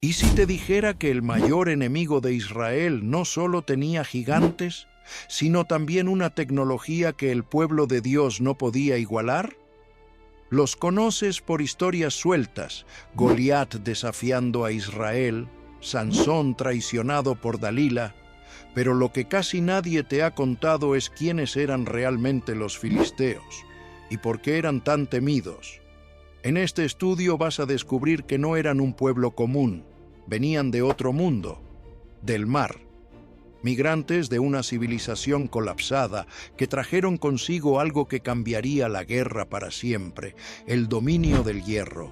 ¿Y si te dijera que el mayor enemigo de Israel no solo tenía gigantes, sino también una tecnología que el pueblo de Dios no podía igualar? Los conoces por historias sueltas: Goliat desafiando a Israel, Sansón traicionado por Dalila, pero lo que casi nadie te ha contado es quiénes eran realmente los filisteos y por qué eran tan temidos. En este estudio vas a descubrir que no eran un pueblo común, venían de otro mundo, del mar. Migrantes de una civilización colapsada que trajeron consigo algo que cambiaría la guerra para siempre: el dominio del hierro.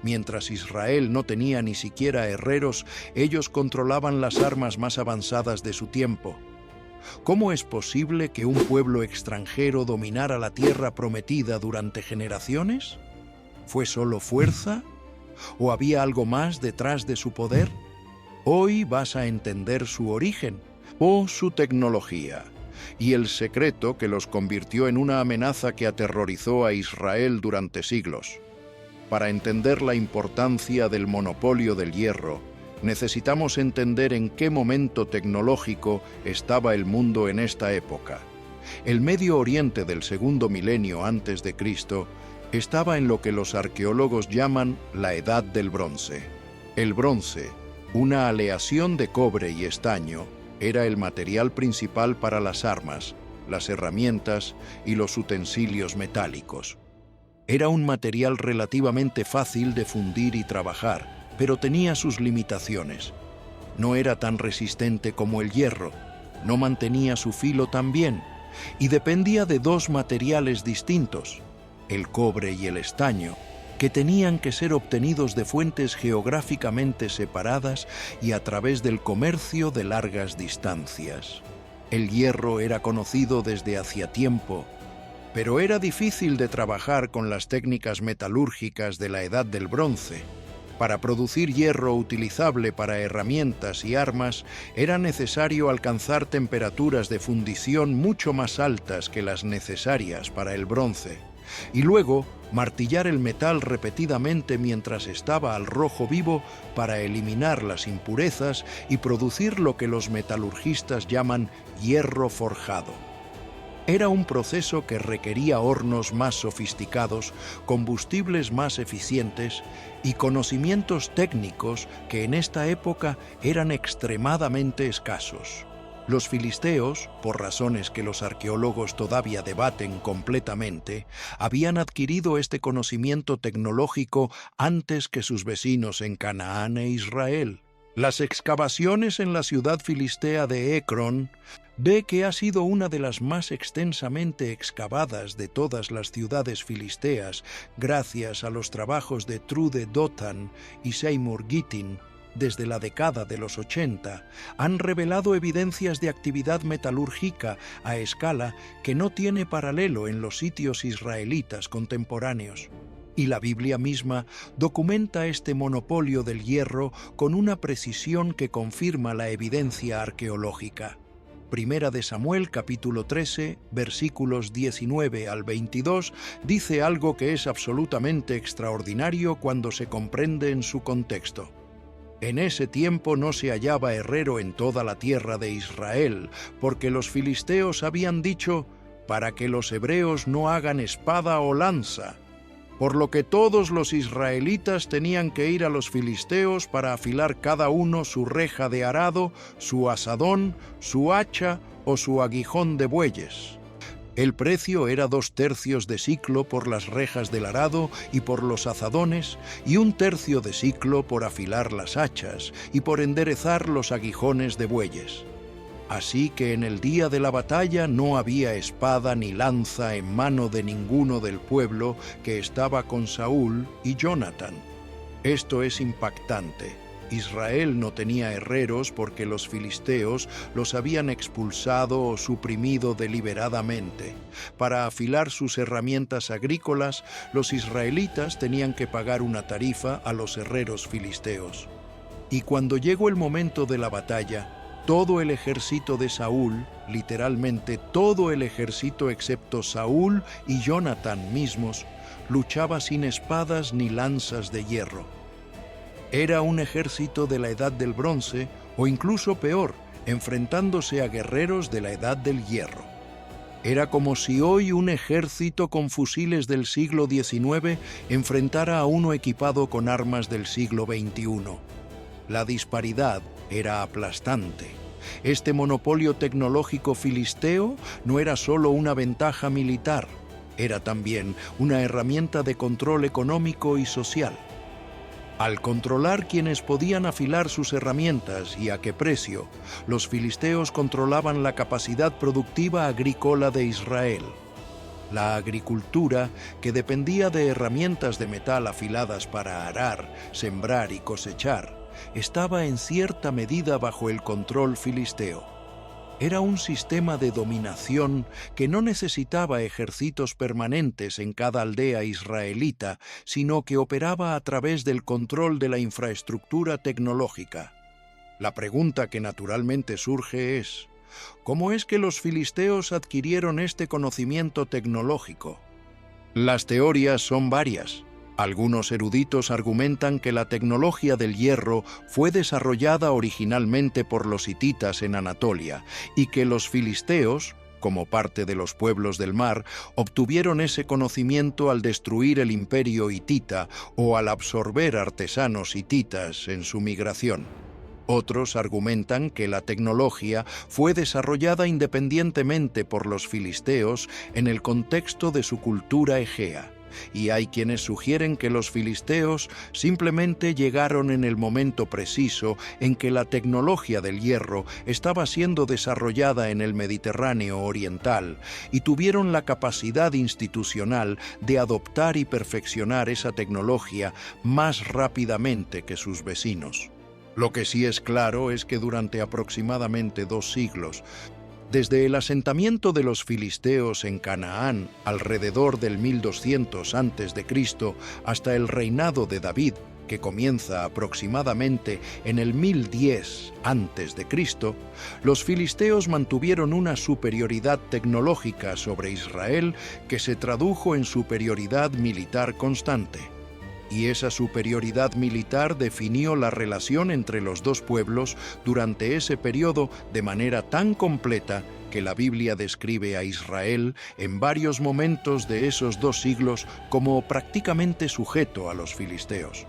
Mientras Israel no tenía ni siquiera herreros, ellos controlaban las armas más avanzadas de su tiempo. ¿Cómo es posible que un pueblo extranjero dominara la tierra prometida durante generaciones? ¿Fue solo fuerza? ¿O había algo más detrás de su poder? Hoy vas a entender su origen o su tecnología y el secreto que los convirtió en una amenaza que aterrorizó a Israel durante siglos. Para entender la importancia del monopolio del hierro, necesitamos entender en qué momento tecnológico estaba el mundo en esta época. El Medio Oriente del segundo milenio antes de Cristo estaba en lo que los arqueólogos llaman la Edad del Bronce. El bronce, una aleación de cobre y estaño, era el material principal para las armas, las herramientas y los utensilios metálicos. Era un material relativamente fácil de fundir y trabajar, pero tenía sus limitaciones. No era tan resistente como el hierro, no mantenía su filo tan bien, y dependía de dos materiales distintos, el cobre y el estaño, que tenían que ser obtenidos de fuentes geográficamente separadas y a través del comercio de largas distancias. El hierro era conocido desde hacía tiempo, pero era difícil de trabajar con las técnicas metalúrgicas de la Edad del Bronce. Para producir hierro utilizable para herramientas y armas, era necesario alcanzar temperaturas de fundición mucho más altas que las necesarias para el bronce, y luego martillar el metal repetidamente mientras estaba al rojo vivo para eliminar las impurezas y producir lo que los metalurgistas llaman hierro forjado. Era un proceso que requería hornos más sofisticados, combustibles más eficientes y conocimientos técnicos que en esta época eran extremadamente escasos. Los filisteos, por razones que los arqueólogos todavía debaten completamente, habían adquirido este conocimiento tecnológico antes que sus vecinos en Canaán e Israel. Las excavaciones en la ciudad filistea de Ecrón ve que ha sido una de las más extensamente excavadas de todas las ciudades filisteas, gracias a los trabajos de Trude Dothan y Seymour Gittin. Desde la década de los 80, han revelado evidencias de actividad metalúrgica a escala que no tiene paralelo en los sitios israelitas contemporáneos. Y la Biblia misma documenta este monopolio del hierro con una precisión que confirma la evidencia arqueológica. Primera de Samuel, capítulo 13, versículos 19 al 22, dice algo que es absolutamente extraordinario cuando se comprende en su contexto. En ese tiempo no se hallaba herrero en toda la tierra de Israel, porque los filisteos habían dicho: para que los hebreos no hagan espada o lanza. Por lo que todos los israelitas tenían que ir a los filisteos para afilar cada uno su reja de arado, su asadón, su hacha o su aguijón de bueyes. El precio era 2/3 de siclo por las rejas del arado y por los azadones, y 1/3 de siclo por afilar las hachas y por enderezar los aguijones de bueyes. Así que en el día de la batalla no había espada ni lanza en mano de ninguno del pueblo que estaba con Saúl y Jonatán. Esto es impactante. Israel no tenía herreros porque los filisteos los habían expulsado o suprimido deliberadamente. Para afilar sus herramientas agrícolas, los israelitas tenían que pagar una tarifa a los herreros filisteos. Y cuando llegó el momento de la batalla, todo el ejército de Saúl, literalmente todo el ejército excepto Saúl y Jonatán mismos, luchaba sin espadas ni lanzas de hierro. Era un ejército de la Edad del Bronce, o incluso peor, enfrentándose a guerreros de la Edad del Hierro. Era como si hoy un ejército con fusiles del siglo XIX enfrentara a uno equipado con armas del siglo XXI. La disparidad era aplastante. Este monopolio tecnológico filisteo no era solo una ventaja militar, era también una herramienta de control económico y social. Al controlar quienes podían afilar sus herramientas y a qué precio, los filisteos controlaban la capacidad productiva agrícola de Israel. La agricultura, que dependía de herramientas de metal afiladas para arar, sembrar y cosechar, estaba en cierta medida bajo el control filisteo. Era un sistema de dominación que no necesitaba ejércitos permanentes en cada aldea israelita, sino que operaba a través del control de la infraestructura tecnológica. La pregunta que naturalmente surge es: ¿cómo es que los filisteos adquirieron este conocimiento tecnológico? Las teorías son varias. Algunos eruditos argumentan que la tecnología del hierro fue desarrollada originalmente por los hititas en Anatolia y que los filisteos, como parte de los pueblos del mar, obtuvieron ese conocimiento al destruir el imperio hitita o al absorber artesanos hititas en su migración. Otros argumentan que la tecnología fue desarrollada independientemente por los filisteos en el contexto de su cultura egea. Y hay quienes sugieren que los filisteos simplemente llegaron en el momento preciso en que la tecnología del hierro estaba siendo desarrollada en el Mediterráneo oriental y tuvieron la capacidad institucional de adoptar y perfeccionar esa tecnología más rápidamente que sus vecinos. Lo que sí es claro es que durante aproximadamente 2 siglos, desde el asentamiento de los filisteos en Canaán alrededor del 1200 a.C. hasta el reinado de David, que comienza aproximadamente en el 1010 a.C., los filisteos mantuvieron una superioridad tecnológica sobre Israel que se tradujo en superioridad militar constante. Y esa superioridad militar definió la relación entre los dos pueblos durante ese periodo de manera tan completa que la Biblia describe a Israel en varios momentos de esos 2 siglos como prácticamente sujeto a los filisteos.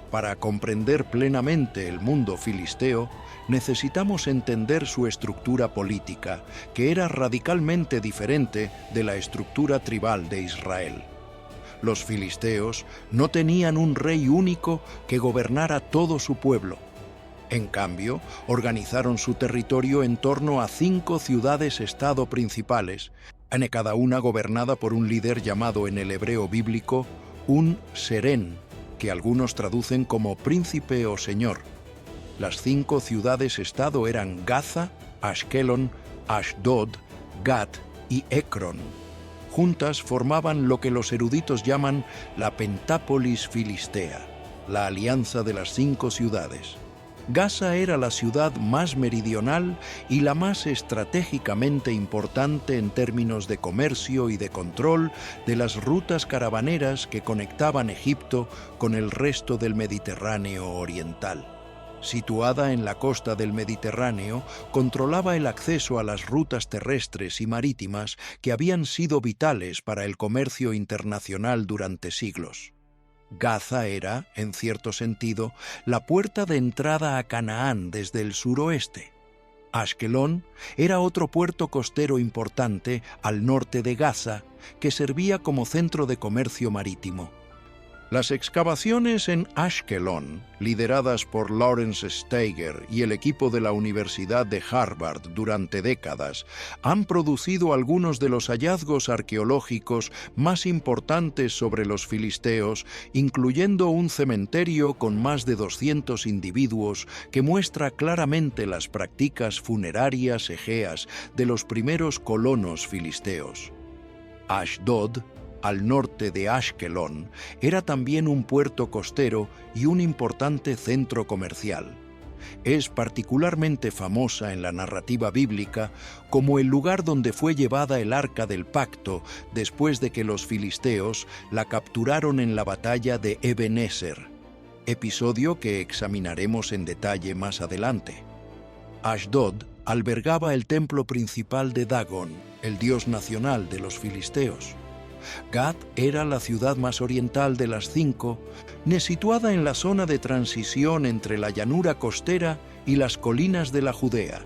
Para comprender plenamente el mundo filisteo, necesitamos entender su estructura política, que era radicalmente diferente de la estructura tribal de Israel. Los filisteos no tenían un rey único que gobernara todo su pueblo. En cambio, organizaron su territorio en torno a 5 ciudades-estado principales, cada una gobernada por un líder llamado en el hebreo bíblico un serén, que algunos traducen como príncipe o señor. Las 5 ciudades-estado eran Gaza, Ashkelon, Ashdod, Gat y Ekron. Juntas formaban lo que los eruditos llaman la Pentápolis Filistea, la alianza de las 5 ciudades. Gaza era la ciudad más meridional y la más estratégicamente importante en términos de comercio y de control de las rutas caravaneras que conectaban Egipto con el resto del Mediterráneo oriental. Situada en la costa del Mediterráneo, controlaba el acceso a las rutas terrestres y marítimas que habían sido vitales para el comercio internacional durante siglos. Gaza era, en cierto sentido, la puerta de entrada a Canaán desde el suroeste. Ashkelon era otro puerto costero importante al norte de Gaza, que servía como centro de comercio marítimo. Las excavaciones en Ashkelon, lideradas por Lawrence Steiger y el equipo de la Universidad de Harvard durante décadas, han producido algunos de los hallazgos arqueológicos más importantes sobre los filisteos, incluyendo un cementerio con más de 200 individuos que muestra claramente las prácticas funerarias egeas de los primeros colonos filisteos. Ashdod, al norte de Ashkelon, era también un puerto costero y un importante centro comercial. Es particularmente famosa en la narrativa bíblica como el lugar donde fue llevada el Arca del Pacto después de que los filisteos la capturaron en la batalla de Ebenezer. episodio que examinaremos en detalle más adelante. Ashdod albergaba el templo principal de Dagón, el dios nacional de los filisteos. Gat era la ciudad más oriental de las 5, situada en la zona de transición entre la llanura costera y las colinas de la Judea.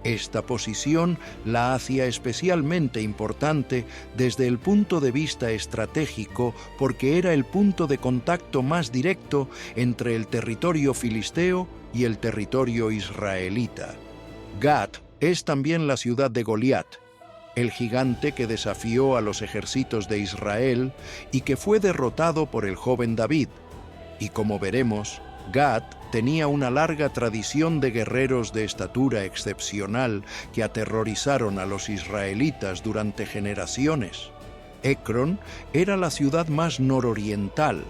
Esta posición la hacía especialmente importante desde el punto de vista estratégico porque era el punto de contacto más directo entre el territorio filisteo y el territorio israelita. Gat es también la ciudad de Goliat, el gigante que desafió a los ejércitos de Israel y que fue derrotado por el joven David. Y como veremos, Gat tenía una larga tradición de guerreros de estatura excepcional que aterrorizaron a los israelitas durante generaciones. Ecrón era la ciudad más nororiental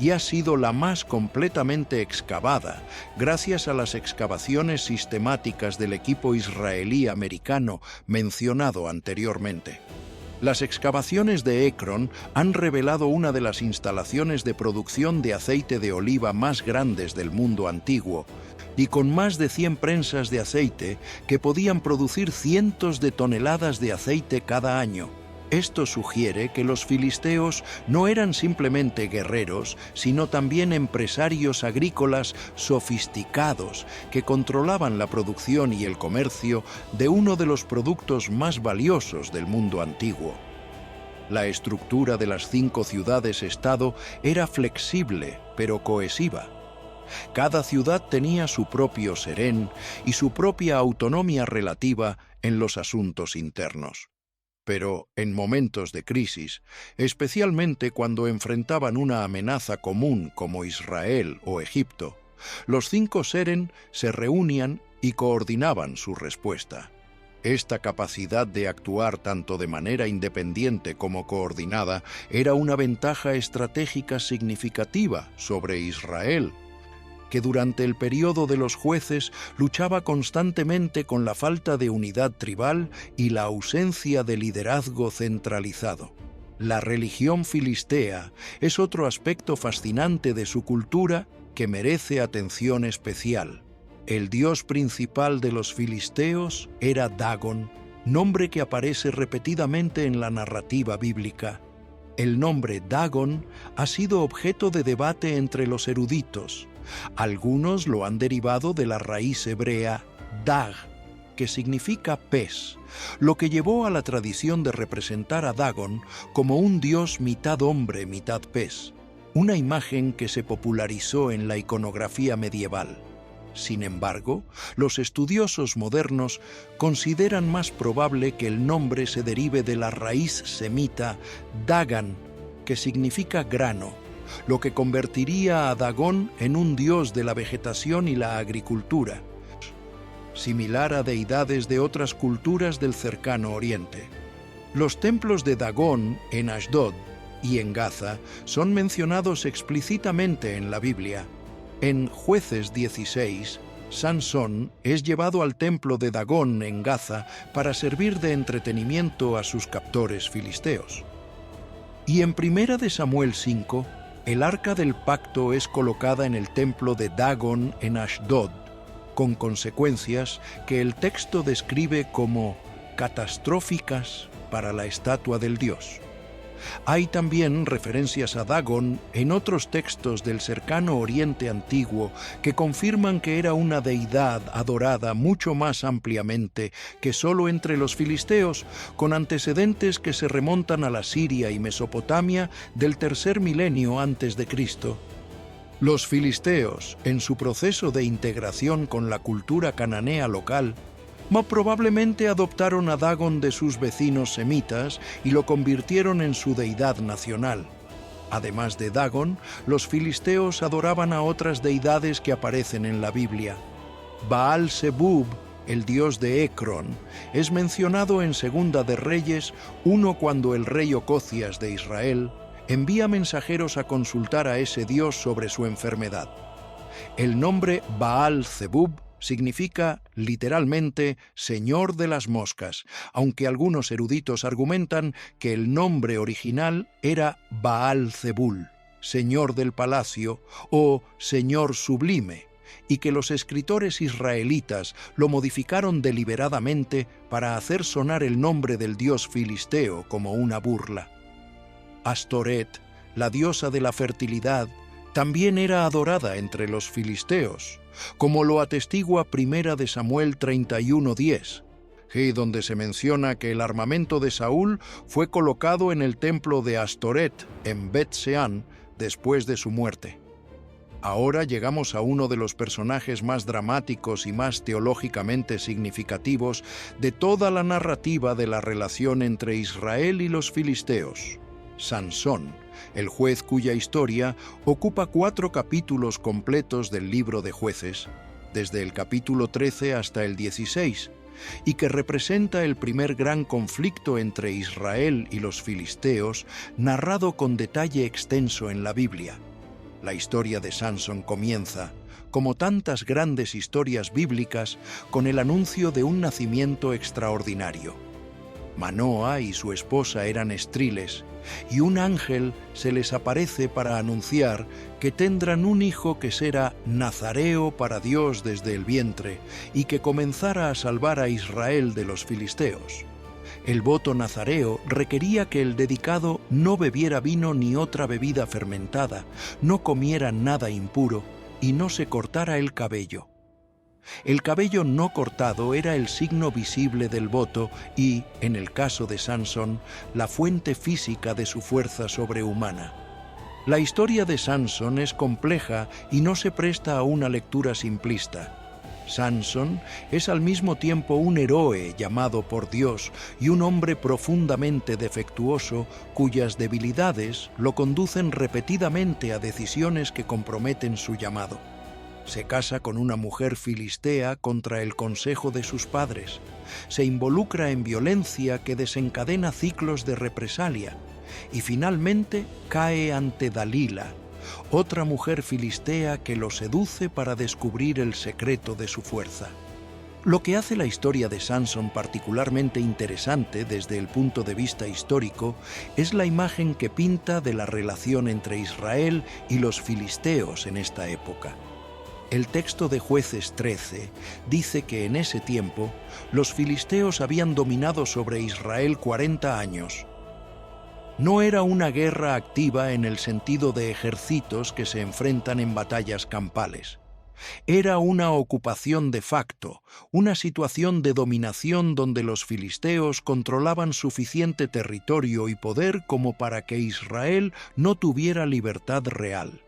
y ha sido la más completamente excavada gracias a las excavaciones sistemáticas del equipo israelí-americano mencionado anteriormente. Las excavaciones de Ecrón han revelado una de las instalaciones de producción de aceite de oliva más grandes del mundo antiguo y con más de 100 prensas de aceite que podían producir cientos de toneladas de aceite cada año. Esto sugiere que los filisteos no eran simplemente guerreros, sino también empresarios agrícolas sofisticados que controlaban la producción y el comercio de uno de los productos más valiosos del mundo antiguo. La estructura de las 5 ciudades-estado era flexible, pero cohesiva. Cada ciudad tenía su propio serén y su propia autonomía relativa en los asuntos internos. Pero en momentos de crisis, especialmente cuando enfrentaban una amenaza común como Israel o Egipto, los 5 seren se reunían y coordinaban su respuesta. Esta capacidad de actuar tanto de manera independiente como coordinada era una ventaja estratégica significativa sobre Israel, que durante el período de los jueces luchaba constantemente con la falta de unidad tribal y la ausencia de liderazgo centralizado. La religión filistea es otro aspecto fascinante de su cultura que merece atención especial. El dios principal de los filisteos era Dagón, nombre que aparece repetidamente en la narrativa bíblica. El nombre Dagón ha sido objeto de debate entre los eruditos. Algunos lo han derivado de la raíz hebrea dag, que significa pez, lo que llevó a la tradición de representar a Dagón como un dios mitad hombre, mitad pez, una imagen que se popularizó en la iconografía medieval. Sin embargo, los estudiosos modernos consideran más probable que el nombre se derive de la raíz semita dagan, que significa grano, lo que convertiría a Dagón en un dios de la vegetación y la agricultura, similar a deidades de otras culturas del cercano oriente. Los templos de Dagón en Ashdod y en Gaza son mencionados explícitamente en la Biblia. En Jueces 16, Sansón es llevado al templo de Dagón en Gaza para servir de entretenimiento a sus captores filisteos. Y en 1 de Samuel 5, el arca del pacto es colocada en el templo de Dagón en Ashdod, con consecuencias que el texto describe como catastróficas para la estatua del dios. Hay también referencias a Dagón en otros textos del cercano Oriente Antiguo que confirman que era una deidad adorada mucho más ampliamente que solo entre los filisteos, con antecedentes que se remontan a la Siria y Mesopotamia del tercer milenio antes de Cristo. Los filisteos, en su proceso de integración con la cultura cananea local, probablemente adoptaron a Dagón de sus vecinos semitas y lo convirtieron en su deidad nacional. Además de Dagón, los filisteos adoraban a otras deidades que aparecen en la Biblia. Baal-Zebub, el dios de Ecrón, es mencionado en Segunda de Reyes 1 cuando el rey Ococias de Israel envía mensajeros a consultar a ese dios sobre su enfermedad. El nombre Baal-Zebub significa literalmente Señor de las Moscas, aunque algunos eruditos argumentan que el nombre original era Baal-Zebul, Señor del palacio o Señor sublime, y que los escritores israelitas lo modificaron deliberadamente para hacer sonar el nombre del dios filisteo como una burla. Astoret, la diosa de la fertilidad, también era adorada entre los filisteos, como lo atestigua 1 de Samuel 31:10, donde se menciona que el armamento de Saúl fue colocado en el templo de Astoret en Bet-Seán después de su muerte. Ahora llegamos a uno de los personajes más dramáticos y más teológicamente significativos de toda la narrativa de la relación entre Israel y los filisteos: Sansón, el juez cuya historia ocupa 4 capítulos completos del libro de Jueces, desde el capítulo 13 hasta el 16, y que representa el primer gran conflicto entre Israel y los filisteos, narrado con detalle extenso en la Biblia. La historia de Sansón comienza, como tantas grandes historias bíblicas, con el anuncio de un nacimiento extraordinario. Manoa y su esposa eran estériles, y un ángel se les aparece para anunciar que tendrán un hijo que será nazareo para Dios desde el vientre y que comenzara a salvar a Israel de los filisteos. El voto nazareo requería que el dedicado no bebiera vino ni otra bebida fermentada, no comiera nada impuro y no se cortara el cabello. El cabello no cortado era el signo visible del voto y, en el caso de Sansón, la fuente física de su fuerza sobrehumana. La historia de Sansón es compleja y no se presta a una lectura simplista. Sansón es al mismo tiempo un héroe llamado por Dios y un hombre profundamente defectuoso cuyas debilidades lo conducen repetidamente a decisiones que comprometen su llamado. Se casa con una mujer filistea contra el consejo de sus padres. Se involucra en violencia que desencadena ciclos de represalia. Y finalmente cae ante Dalila, otra mujer filistea que lo seduce para descubrir el secreto de su fuerza. Lo que hace la historia de Sansón particularmente interesante desde el punto de vista histórico es la imagen que pinta de la relación entre Israel y los filisteos en esta época. El texto de Jueces 13 dice que en ese tiempo los filisteos habían dominado sobre Israel 40 años. No era una guerra activa en el sentido de ejércitos que se enfrentan en batallas campales. Era una ocupación de facto, una situación de dominación donde los filisteos controlaban suficiente territorio y poder como para que Israel no tuviera libertad real.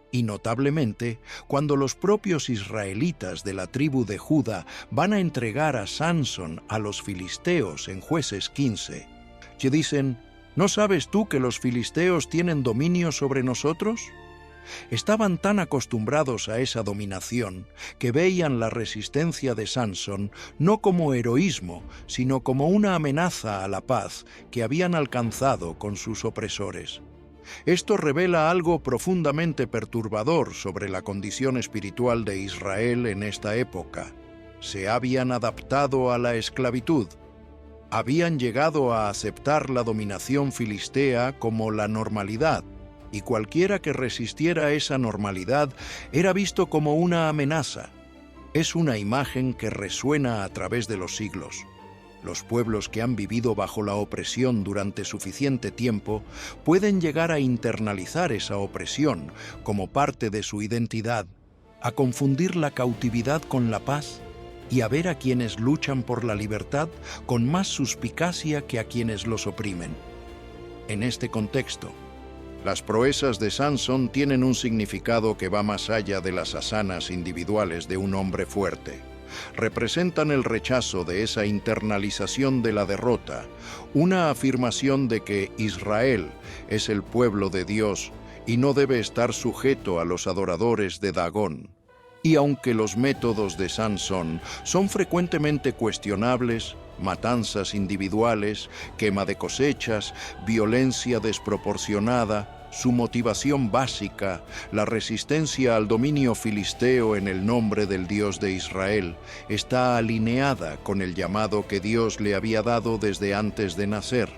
Y notablemente, cuando los propios israelitas de la tribu de Judá van a entregar a Sansón a los filisteos en Jueces 15, que dicen: ¿no sabes tú que los filisteos tienen dominio sobre nosotros? Estaban tan acostumbrados a esa dominación que veían la resistencia de Sansón no como heroísmo, sino como una amenaza a la paz que habían alcanzado con sus opresores. Esto revela algo profundamente perturbador sobre la condición espiritual de Israel en esta época. Se habían adaptado a la esclavitud. Habían llegado a aceptar la dominación filistea como la normalidad, y cualquiera que resistiera esa normalidad era visto como una amenaza. Es una imagen que resuena a través de los siglos. Los pueblos que han vivido bajo la opresión durante suficiente tiempo pueden llegar a internalizar esa opresión como parte de su identidad, a confundir la cautividad con la paz y a ver a quienes luchan por la libertad con más suspicacia que a quienes los oprimen. En este contexto, las proezas de Sansón tienen un significado que va más allá de las hazanas individuales de un hombre fuerte. Representan el rechazo de esa internalización de la derrota, una afirmación de que Israel es el pueblo de Dios y no debe estar sujeto a los adoradores de Dagón. Y aunque los métodos de Sansón son frecuentemente cuestionables, matanzas individuales, quema de cosechas, violencia desproporcionada, su motivación básica, la resistencia al dominio filisteo en el nombre del Dios de Israel, está alineada con el llamado que Dios le había dado desde antes de nacer.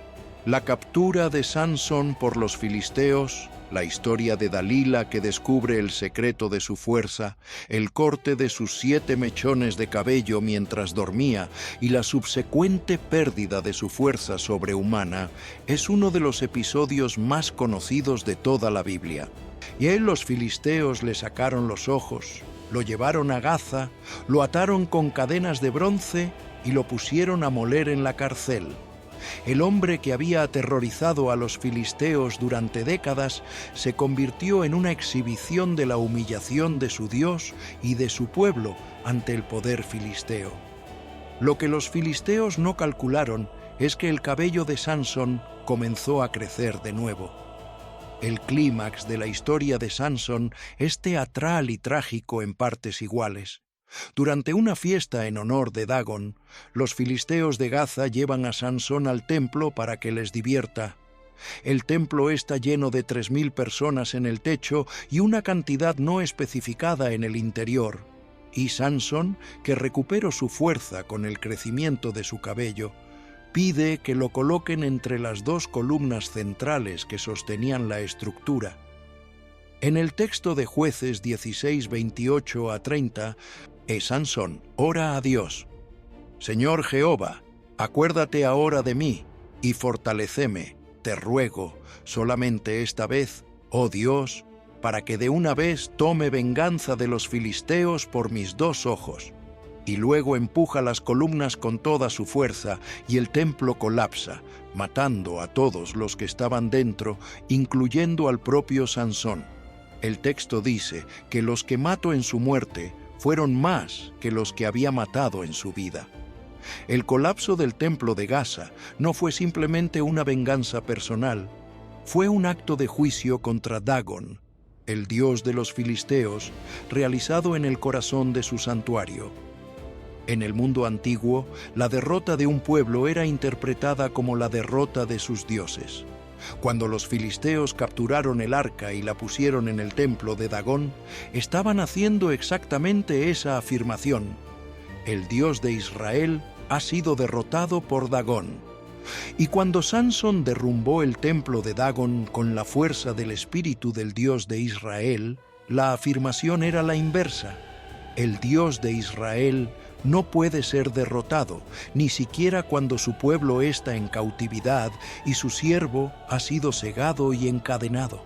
La captura de Sansón por los filisteos, la historia de Dalila que descubre el secreto de su fuerza, el corte de sus 7 mechones de cabello mientras dormía y la subsecuente pérdida de su fuerza sobrehumana, es uno de los episodios más conocidos de toda la Biblia. Y a él los filisteos le sacaron los ojos, lo llevaron a Gaza, lo ataron con cadenas de bronce y lo pusieron a moler en la cárcel. El hombre que había aterrorizado a los filisteos durante décadas se convirtió en una exhibición de la humillación de su Dios y de su pueblo ante el poder filisteo. Lo que los filisteos no calcularon es que el cabello de Sansón comenzó a crecer de nuevo. El clímax de la historia de Sansón es teatral y trágico en partes iguales. Durante una fiesta en honor de Dagón, los filisteos de Gaza llevan a Sansón al templo para que les divierta. El templo está lleno de 3.000 personas en el techo y una cantidad no especificada en el interior. Y Sansón, que recuperó su fuerza con el crecimiento de su cabello, pide que lo coloquen entre las 2 columnas centrales que sostenían la estructura. En el texto de Jueces 16, 28 a 30, Sansón ora a Dios: Señor Jehová, acuérdate ahora de mí y fortaléceme, te ruego, solamente esta vez, oh Dios, para que de una vez tome venganza de los filisteos por mis 2 ojos. Y luego empuja las columnas con toda su fuerza y el templo colapsa, matando a todos los que estaban dentro, incluyendo al propio Sansón. El texto dice que los que mató en su muerte fueron más que los que había matado en su vida. El colapso del templo de Gaza no fue simplemente una venganza personal, fue un acto de juicio contra Dagón, el dios de los filisteos, realizado en el corazón de su santuario. En el mundo antiguo, la derrota de un pueblo era interpretada como la derrota de sus dioses. Cuando los filisteos capturaron el arca y la pusieron en el templo de Dagón, estaban haciendo exactamente esa afirmación: el Dios de Israel ha sido derrotado por Dagón. Y cuando Sansón derrumbó el templo de Dagón con la fuerza del espíritu del Dios de Israel, la afirmación era la inversa: el Dios de Israel no puede ser derrotado, ni siquiera cuando su pueblo está en cautividad y su siervo ha sido cegado y encadenado.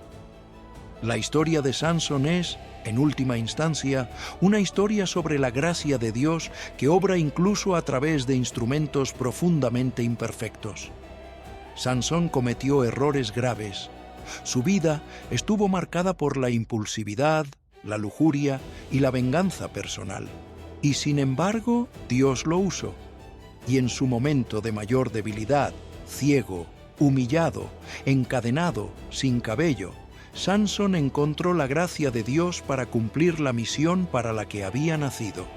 La historia de Sansón es, en última instancia, una historia sobre la gracia de Dios que obra incluso a través de instrumentos profundamente imperfectos. Sansón cometió errores graves. Su vida estuvo marcada por la impulsividad, la lujuria y la venganza personal. Y sin embargo, Dios lo usó. Y en su momento de mayor debilidad, ciego, humillado, encadenado, sin cabello, Sansón encontró la gracia de Dios para cumplir la misión para la que había nacido.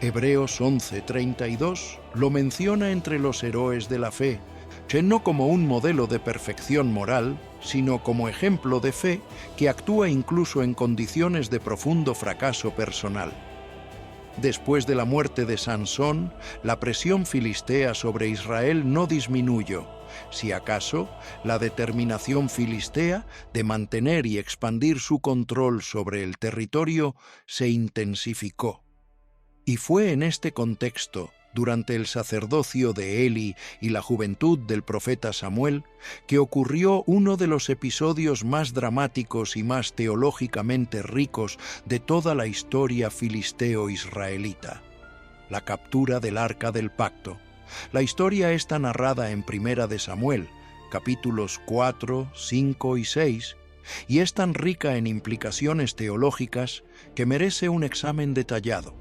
Hebreos 11:32 lo menciona entre los héroes de la fe, que no como un modelo de perfección moral, sino como ejemplo de fe que actúa incluso en condiciones de profundo fracaso personal. Después de la muerte de Sansón, la presión filistea sobre Israel no disminuyó. Si acaso, la determinación filistea de mantener y expandir su control sobre el territorio se intensificó. Y fue en este contexto, durante el sacerdocio de Eli y la juventud del profeta Samuel, que ocurrió uno de los episodios más dramáticos y más teológicamente ricos de toda la historia filisteo-israelita: la captura del Arca del Pacto. La historia está narrada en Primera de Samuel, capítulos 4, 5 y 6, y es tan rica en implicaciones teológicas que merece un examen detallado.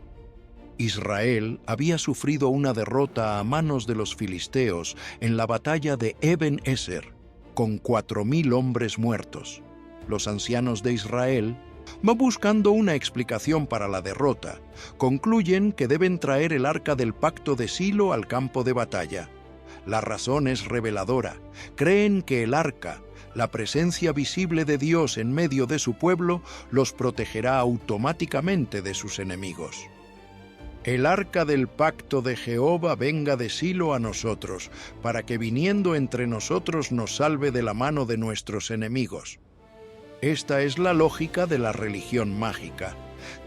Israel había sufrido una derrota a manos de los filisteos en la batalla de Eben Ezer, con 4.000 hombres muertos. Los ancianos de Israel, buscando una explicación para la derrota, concluyen que deben traer el arca del pacto de Silo al campo de batalla. La razón es reveladora. Creen que el arca, la presencia visible de Dios en medio de su pueblo, los protegerá automáticamente de sus enemigos. El arca del pacto de Jehová venga de Silo a nosotros, para que viniendo entre nosotros nos salve de la mano de nuestros enemigos. Esta es la lógica de la religión mágica.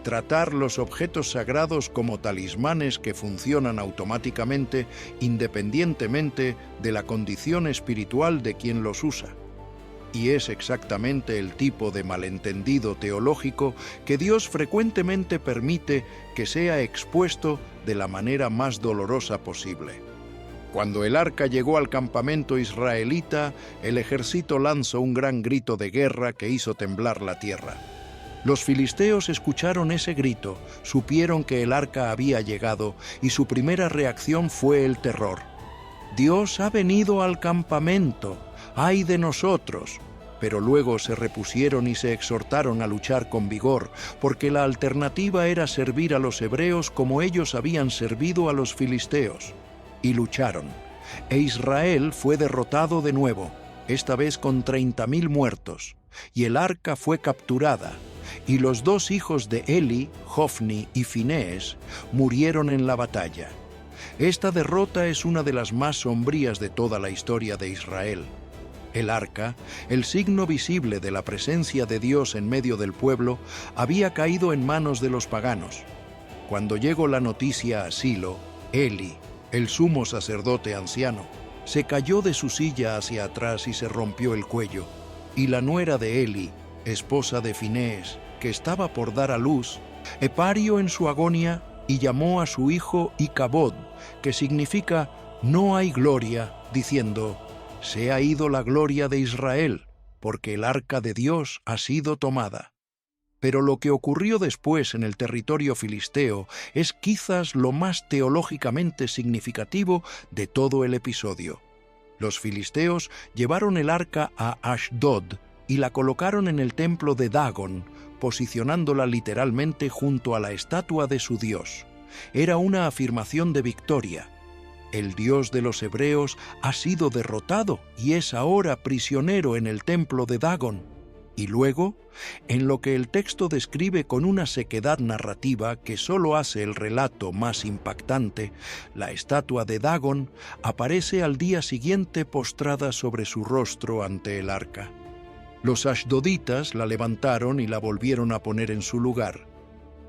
Tratar los objetos sagrados como talismanes que funcionan automáticamente independientemente de la condición espiritual de quien los usa. Y es exactamente el tipo de malentendido teológico que Dios frecuentemente permite que sea expuesto de la manera más dolorosa posible. Cuando el arca llegó al campamento israelita, el ejército lanzó un gran grito de guerra que hizo temblar la tierra. Los filisteos escucharon ese grito, supieron que el arca había llegado y su primera reacción fue el terror. «Dios ha venido al campamento, ¡ay de nosotros!». Pero luego se repusieron y se exhortaron a luchar con vigor, porque la alternativa era servir a los hebreos como ellos habían servido a los filisteos. Y lucharon, e Israel fue derrotado de nuevo, esta vez con 30,000 muertos, y el arca fue capturada, y los 2 hijos de Eli, Hofni y Finés, murieron en la batalla. Esta derrota es una de las más sombrías de toda la historia de Israel. El arca, el signo visible de la presencia de Dios en medio del pueblo, había caído en manos de los paganos. Cuando llegó la noticia a Silo, Eli, el sumo sacerdote anciano, se cayó de su silla hacia atrás y se rompió el cuello, y la nuera de Eli, esposa de Finés, que estaba por dar a luz, parió en su agonía y llamó a su hijo Icabod, que significa «no hay gloria», diciendo «se ha ido la gloria de Israel, porque el arca de Dios ha sido tomada». Pero lo que ocurrió después en el territorio filisteo es quizás lo más teológicamente significativo de todo el episodio. Los filisteos llevaron el arca a Ashdod y la colocaron en el templo de Dagón, posicionándola literalmente junto a la estatua de su dios. Era una afirmación de victoria. El Dios de los hebreos ha sido derrotado y es ahora prisionero en el templo de Dagón. Y luego, en lo que el texto describe con una sequedad narrativa que solo hace el relato más impactante, la estatua de Dagón aparece al día siguiente postrada sobre su rostro ante el arca. Los ashdoditas la levantaron y la volvieron a poner en su lugar.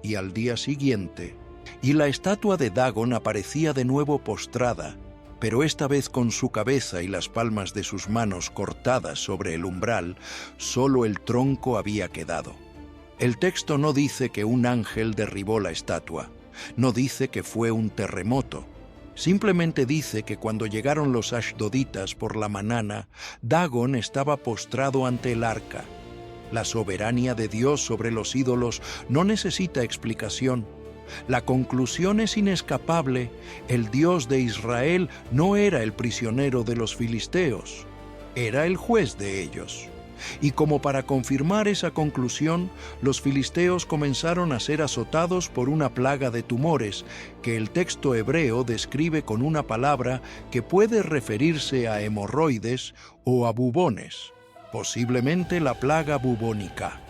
Y al día siguiente, y la estatua de Dagón aparecía de nuevo postrada, pero esta vez con su cabeza y las palmas de sus manos cortadas sobre el umbral, solo el tronco había quedado. El texto no dice que un ángel derribó la estatua, no dice que fue un terremoto, simplemente dice que cuando llegaron los ashdoditas por la mañana, Dagón estaba postrado ante el arca. La soberanía de Dios sobre los ídolos no necesita explicación. La conclusión es inescapable: el Dios de Israel no era el prisionero de los filisteos, era el juez de ellos. Y como para confirmar esa conclusión, los filisteos comenzaron a ser azotados por una plaga de tumores que el texto hebreo describe con una palabra que puede referirse a hemorroides o a bubones, posiblemente la plaga bubónica.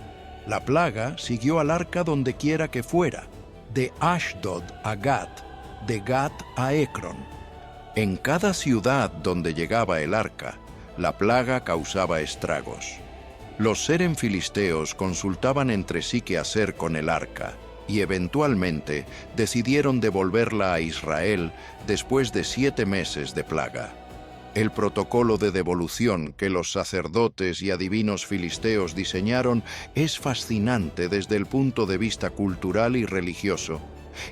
La plaga siguió al arca donde quiera que fuera, de Ashdod a Gat, de Gat a Ecrón. En cada ciudad donde llegaba el arca, la plaga causaba estragos. Los seren filisteos consultaban entre sí qué hacer con el arca, y eventualmente decidieron devolverla a Israel después de 7 meses de plaga. El protocolo de devolución que los sacerdotes y adivinos filisteos diseñaron es fascinante desde el punto de vista cultural y religioso.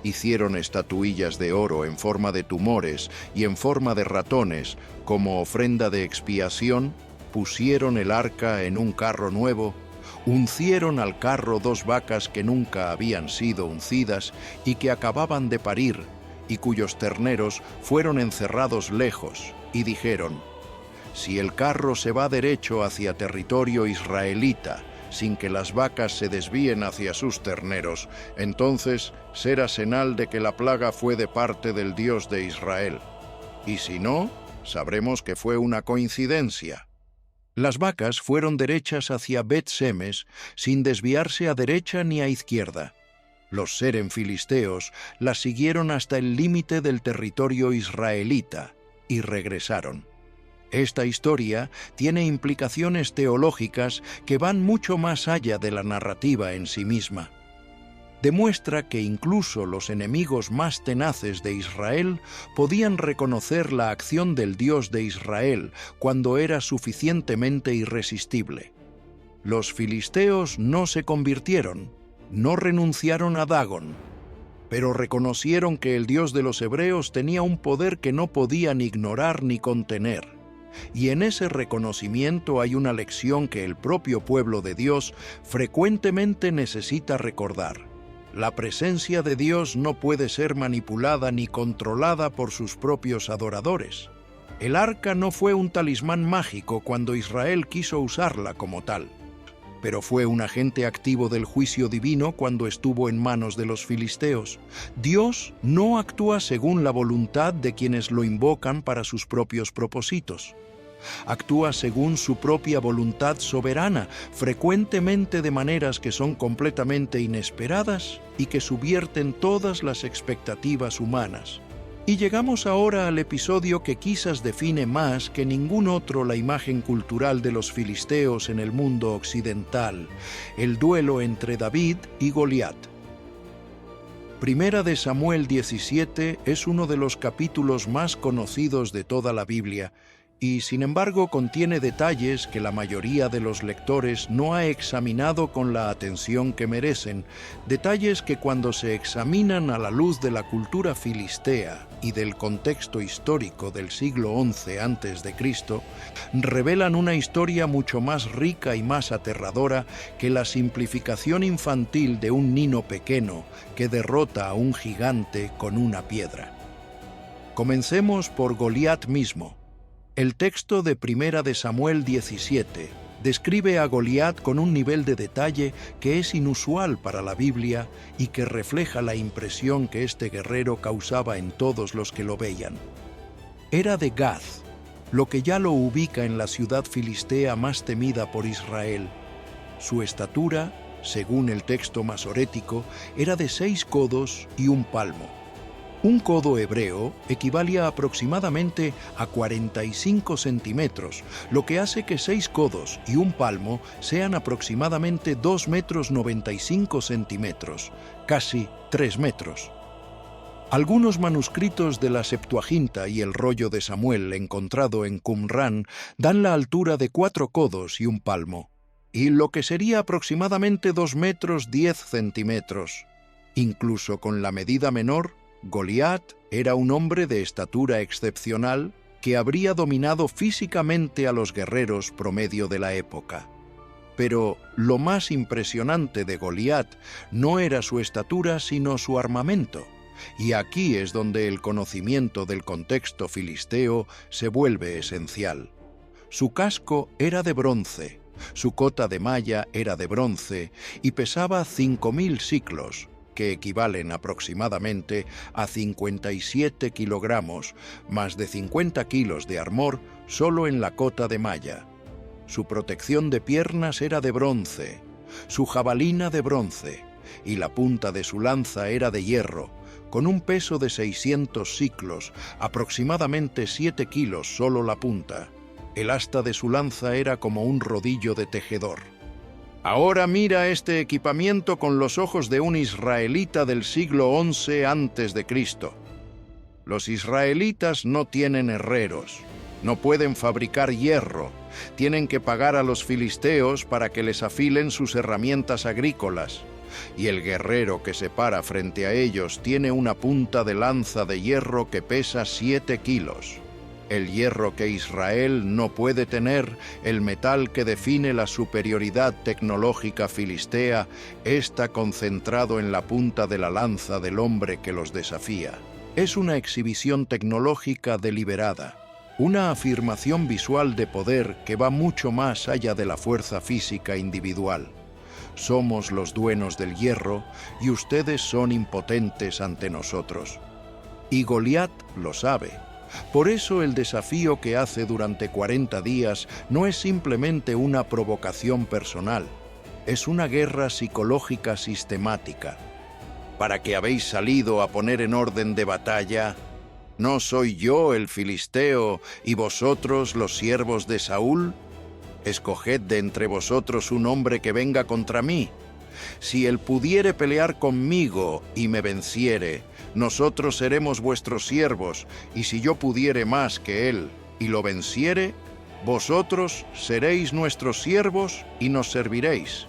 Hicieron estatuillas de oro en forma de tumores y en forma de ratones como ofrenda de expiación, pusieron el arca en un carro nuevo, uncieron al carro 2 vacas que nunca habían sido uncidas y que acababan de parir, y cuyos terneros fueron encerrados lejos, y dijeron: si el carro se va derecho hacia territorio israelita, sin que las vacas se desvíen hacia sus terneros, entonces será señal de que la plaga fue de parte del Dios de Israel. Y si no, sabremos que fue una coincidencia. Las vacas fueron derechas hacia Bet-Semes, sin desviarse a derecha ni a izquierda. Los seren filisteos las siguieron hasta el límite del territorio israelita y regresaron. Esta historia tiene implicaciones teológicas que van mucho más allá de la narrativa en sí misma. Demuestra que incluso los enemigos más tenaces de Israel podían reconocer la acción del Dios de Israel cuando era suficientemente irresistible. Los filisteos no se convirtieron, no renunciaron a Dagón, pero reconocieron que el Dios de los hebreos tenía un poder que no podían ignorar ni contener. Y en ese reconocimiento hay una lección que el propio pueblo de Dios frecuentemente necesita recordar. La presencia de Dios no puede ser manipulada ni controlada por sus propios adoradores. El arca no fue un talismán mágico cuando Israel quiso usarla como tal, pero fue un agente activo del juicio divino cuando estuvo en manos de los filisteos. Dios no actúa según la voluntad de quienes lo invocan para sus propios propósitos. Actúa según su propia voluntad soberana, frecuentemente de maneras que son completamente inesperadas y que subvierten todas las expectativas humanas. Y llegamos ahora al episodio que quizás define más que ningún otro la imagen cultural de los filisteos en el mundo occidental, el duelo entre David y Goliat. Primera de Samuel 17 es uno de los capítulos más conocidos de toda la Biblia, y sin embargo contiene detalles que la mayoría de los lectores no ha examinado con la atención que merecen, detalles que cuando se examinan a la luz de la cultura filistea y del contexto histórico del siglo XI a.C., revelan una historia mucho más rica y más aterradora que la simplificación infantil de un niño pequeño que derrota a un gigante con una piedra. Comencemos por Goliat mismo. El texto de Primera de Samuel 17 describe a Goliat con un nivel de detalle que es inusual para la Biblia y que refleja la impresión que este guerrero causaba en todos los que lo veían. Era de Gath, lo que ya lo ubica en la ciudad filistea más temida por Israel. Su estatura, según el texto masorético, era de 6 codos y 1 palmo. Un codo hebreo equivalía aproximadamente a 45 centímetros, lo que hace que 6 codos y 1 palmo sean aproximadamente 2 metros 95 centímetros, casi 3 metros. Algunos manuscritos de la Septuaginta y el rollo de Samuel encontrado en Qumrán dan la altura de 4 codos y 1 palmo, y lo que sería aproximadamente 2 metros 10 centímetros. Incluso con la medida menor, Goliat era un hombre de estatura excepcional que habría dominado físicamente a los guerreros promedio de la época. Pero lo más impresionante de Goliat no era su estatura sino su armamento, y aquí es donde el conocimiento del contexto filisteo se vuelve esencial. Su casco era de bronce, su cota de malla era de bronce y pesaba 5.000 siclos, que equivalen aproximadamente a 57 kilogramos, más de 50 kilos de armor solo en la cota de malla. Su protección de piernas era de bronce, su jabalina de bronce, y la punta de su lanza era de hierro, con un peso de 600 siclos, aproximadamente 7 kilos solo la punta. El asta de su lanza era como un rodillo de tejedor. Ahora mira este equipamiento con los ojos de un israelita del siglo XI a.C. Los israelitas no tienen herreros, no pueden fabricar hierro, tienen que pagar a los filisteos para que les afilen sus herramientas agrícolas, y el guerrero que se para frente a ellos tiene una punta de lanza de hierro que pesa 7 kilos. El hierro que Israel no puede tener, el metal que define la superioridad tecnológica filistea, está concentrado en la punta de la lanza del hombre que los desafía. Es una exhibición tecnológica deliberada, una afirmación visual de poder que va mucho más allá de la fuerza física individual. Somos los dueños del hierro y ustedes son impotentes ante nosotros. Y Goliat lo sabe. Por eso el desafío que hace durante 40 días no es simplemente una provocación personal, es una guerra psicológica sistemática. ¿Para qué habéis salido a poner en orden de batalla? ¿No soy yo el filisteo y vosotros los siervos de Saúl? Escoged de entre vosotros un hombre que venga contra mí. Si él pudiere pelear conmigo y me venciere, nosotros seremos vuestros siervos, y si yo pudiere más que él y lo venciere, vosotros seréis nuestros siervos y nos serviréis.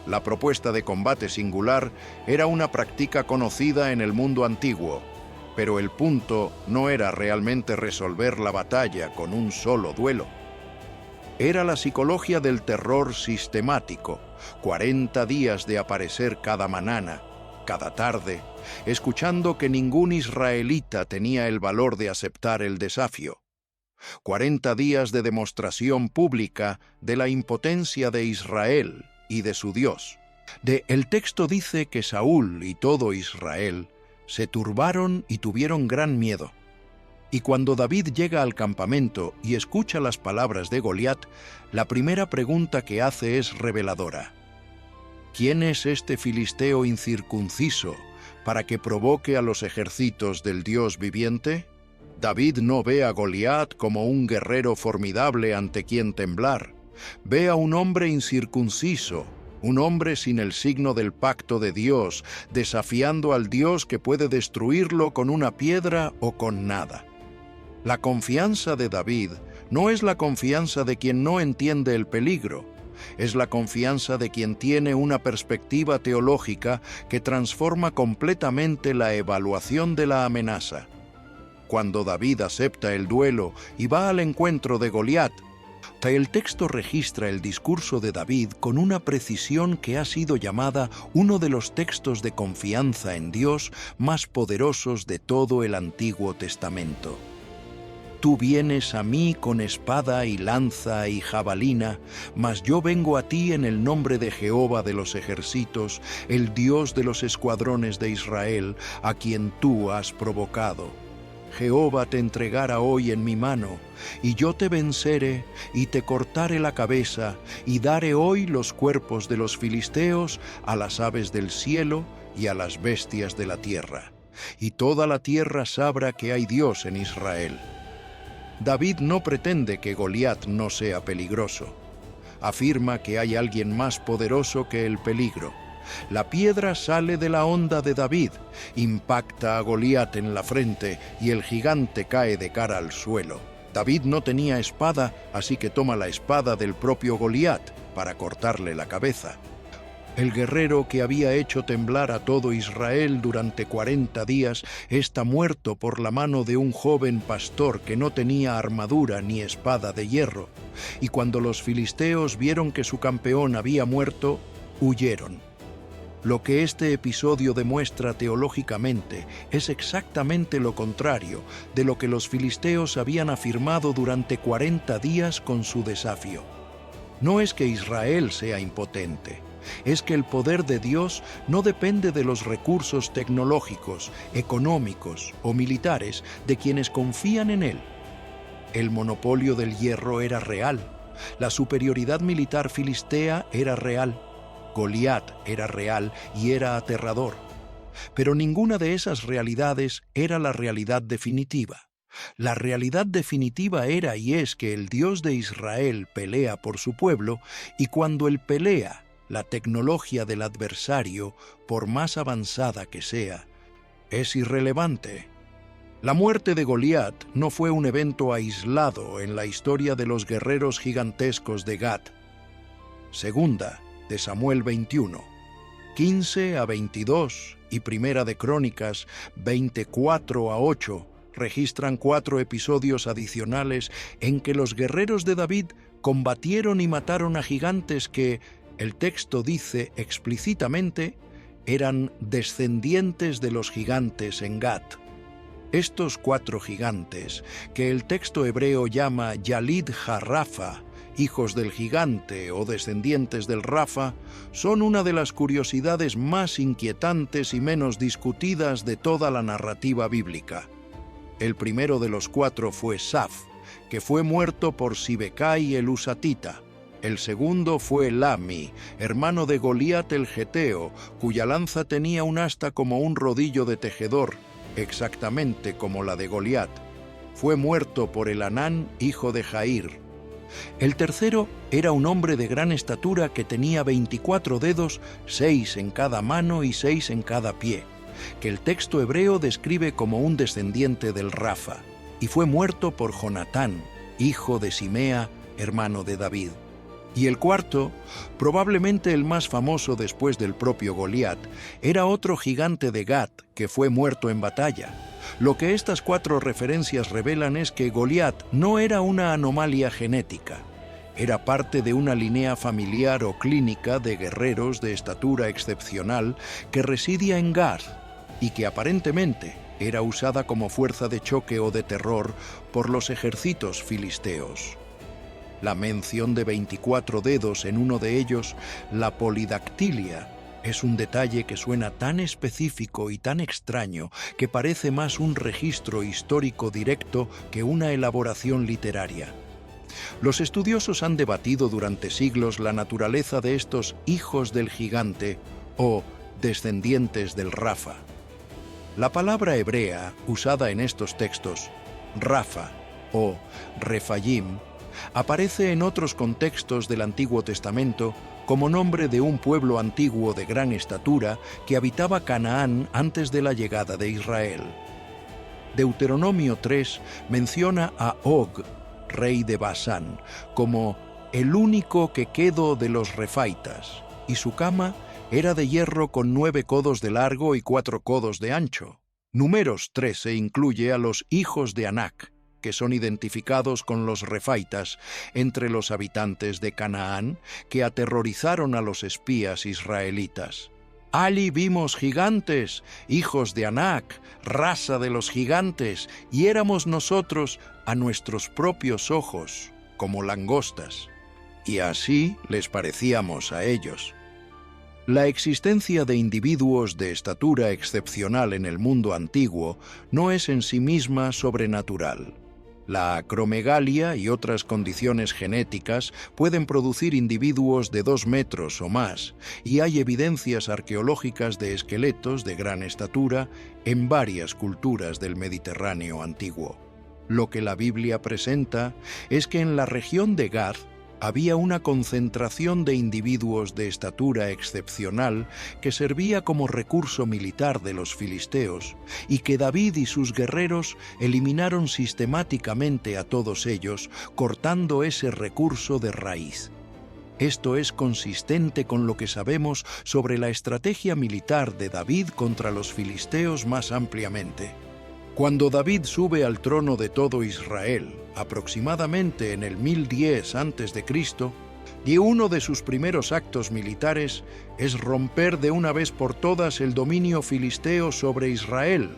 La propuesta de combate singular era una práctica conocida en el mundo antiguo, pero el punto no era realmente resolver la batalla con un solo duelo. Era la psicología del terror sistemático, 40 días de aparecer cada mañana, cada tarde, escuchando que ningún israelita tenía el valor de aceptar el desafío. 40 días de demostración pública de la impotencia de Israel y de su Dios. El texto dice que Saúl y todo Israel se turbaron y tuvieron gran miedo. Y cuando David llega al campamento y escucha las palabras de Goliat, la primera pregunta que hace es reveladora. ¿Quién es este filisteo incircunciso para que provoque a los ejércitos del Dios viviente? David no ve a Goliat como un guerrero formidable ante quien temblar. Ve a un hombre incircunciso, un hombre sin el signo del pacto de Dios, desafiando al Dios que puede destruirlo con una piedra o con nada. La confianza de David no es la confianza de quien no entiende el peligro, es la confianza de quien tiene una perspectiva teológica que transforma completamente la evaluación de la amenaza. Cuando David acepta el duelo y va al encuentro de Goliat, el texto registra el discurso de David con una precisión que ha sido llamada uno de los textos de confianza en Dios más poderosos de todo el Antiguo Testamento. Tú vienes a mí con espada y lanza y jabalina, mas yo vengo a ti en el nombre de Jehová de los ejércitos, el Dios de los escuadrones de Israel, a quien tú has provocado. Jehová te entregara hoy en mi mano, y yo te venceré, y te cortaré la cabeza, y daré hoy los cuerpos de los filisteos a las aves del cielo y a las bestias de la tierra. Y toda la tierra sabrá que hay Dios en Israel. David no pretende que Goliat no sea peligroso. Afirma que hay alguien más poderoso que el peligro. La piedra sale de la honda de David, impacta a Goliat en la frente y el gigante cae de cara al suelo. David no tenía espada, así que toma la espada del propio Goliat para cortarle la cabeza. El guerrero que había hecho temblar a todo Israel durante 40 días está muerto por la mano de un joven pastor que no tenía armadura ni espada de hierro. Y cuando los filisteos vieron que su campeón había muerto, huyeron. Lo que este episodio demuestra teológicamente es exactamente lo contrario de lo que los filisteos habían afirmado durante 40 días con su desafío. No es que Israel sea impotente, es que el poder de Dios no depende de los recursos tecnológicos, económicos o militares de quienes confían en él. El monopolio del hierro era real, la superioridad militar filistea era real, Goliat era real y era aterrador. Pero ninguna de esas realidades era la realidad definitiva. La realidad definitiva era y es que el Dios de Israel pelea por su pueblo, y cuando él pelea, la tecnología del adversario, por más avanzada que sea, es irrelevante. La muerte de Goliat no fue un evento aislado en la historia de los guerreros gigantescos de Gat. Segunda de Samuel 21, 15 a 22 y Primera de Crónicas 24 a 8 registran 4 episodios adicionales en que los guerreros de David combatieron y mataron a gigantes que, el texto dice explícitamente, eran descendientes de los gigantes en Gat. Estos 4 gigantes, que el texto hebreo llama Yalid ha-Rafa, hijos del gigante o descendientes del Rafa, son una de las curiosidades más inquietantes y menos discutidas de toda la narrativa bíblica. El primero de los 4 fue Saf, que fue muerto por Sibecai el Husatita. El segundo fue Lami, hermano de Goliat el geteo, cuya lanza tenía un asta como un rodillo de tejedor, exactamente como la de Goliat. Fue muerto por Elhanán, hijo de Jair. El tercero era un hombre de gran estatura que tenía 24 dedos, 6 en cada mano y 6 en cada pie, que el texto hebreo describe como un descendiente del Rafa, y fue muerto por Jonatán, hijo de Simea, hermano de David. Y el cuarto, probablemente el más famoso después del propio Goliat, era otro gigante de Gat que fue muerto en batalla. Lo que estas 4 referencias revelan es que Goliat no era una anomalia genética. Era parte de una línea familiar o clínica de guerreros de estatura excepcional que residía en Gat y que aparentemente era usada como fuerza de choque o de terror por los ejércitos filisteos. La mención de 24 dedos en uno de ellos, la polidactilia, es un detalle que suena tan específico y tan extraño que parece más un registro histórico directo que una elaboración literaria. Los estudiosos han debatido durante siglos la naturaleza de estos hijos del gigante o descendientes del Rafa. La palabra hebrea usada en estos textos, Rafa o Refayim, aparece en otros contextos del Antiguo Testamento como nombre de un pueblo antiguo de gran estatura que habitaba Canaán antes de la llegada de Israel. Deuteronomio 3 menciona a Og, rey de Basán, como el único que quedó de los refaitas, y su cama era de hierro con 9 codos de largo y 4 codos de ancho. Números 13 incluye a los hijos de Anac, que son identificados con los refaitas entre los habitantes de Canaán, que aterrorizaron a los espías israelitas. Allí vimos gigantes, hijos de Anac, raza de los gigantes, y éramos nosotros a nuestros propios ojos, como langostas. Y así les parecíamos a ellos. La existencia de individuos de estatura excepcional en el mundo antiguo no es en sí misma sobrenatural. La acromegalia y otras condiciones genéticas pueden producir individuos de 2 metros o más, y hay evidencias arqueológicas de esqueletos de gran estatura en varias culturas del Mediterráneo antiguo. Lo que la Biblia presenta es que en la región de Gad había una concentración de individuos de estatura excepcional que servía como recurso militar de los filisteos y que David y sus guerreros eliminaron sistemáticamente a todos ellos, cortando ese recurso de raíz. Esto es consistente con lo que sabemos sobre la estrategia militar de David contra los filisteos más ampliamente. Cuando David sube al trono de todo Israel, aproximadamente en el 1010 a.C., y uno de sus primeros actos militares es romper de una vez por todas el dominio filisteo sobre Israel.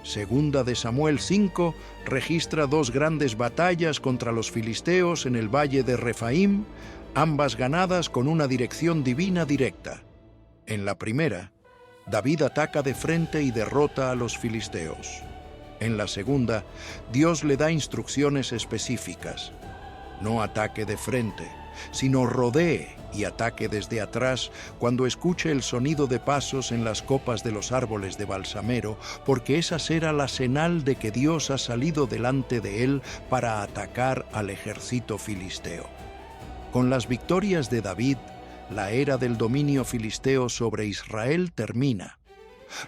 Segunda de Samuel 5 registra 2 grandes batallas contra los filisteos en el valle de Refaim, ambas ganadas con una dirección divina directa. En la primera, David ataca de frente y derrota a los filisteos. En la segunda, Dios le da instrucciones específicas. No ataque de frente, sino rodee y ataque desde atrás cuando escuche el sonido de pasos en las copas de los árboles de balsamero, porque esa será la señal de que Dios ha salido delante de él para atacar al ejército filisteo. Con las victorias de David, la era del dominio filisteo sobre Israel termina.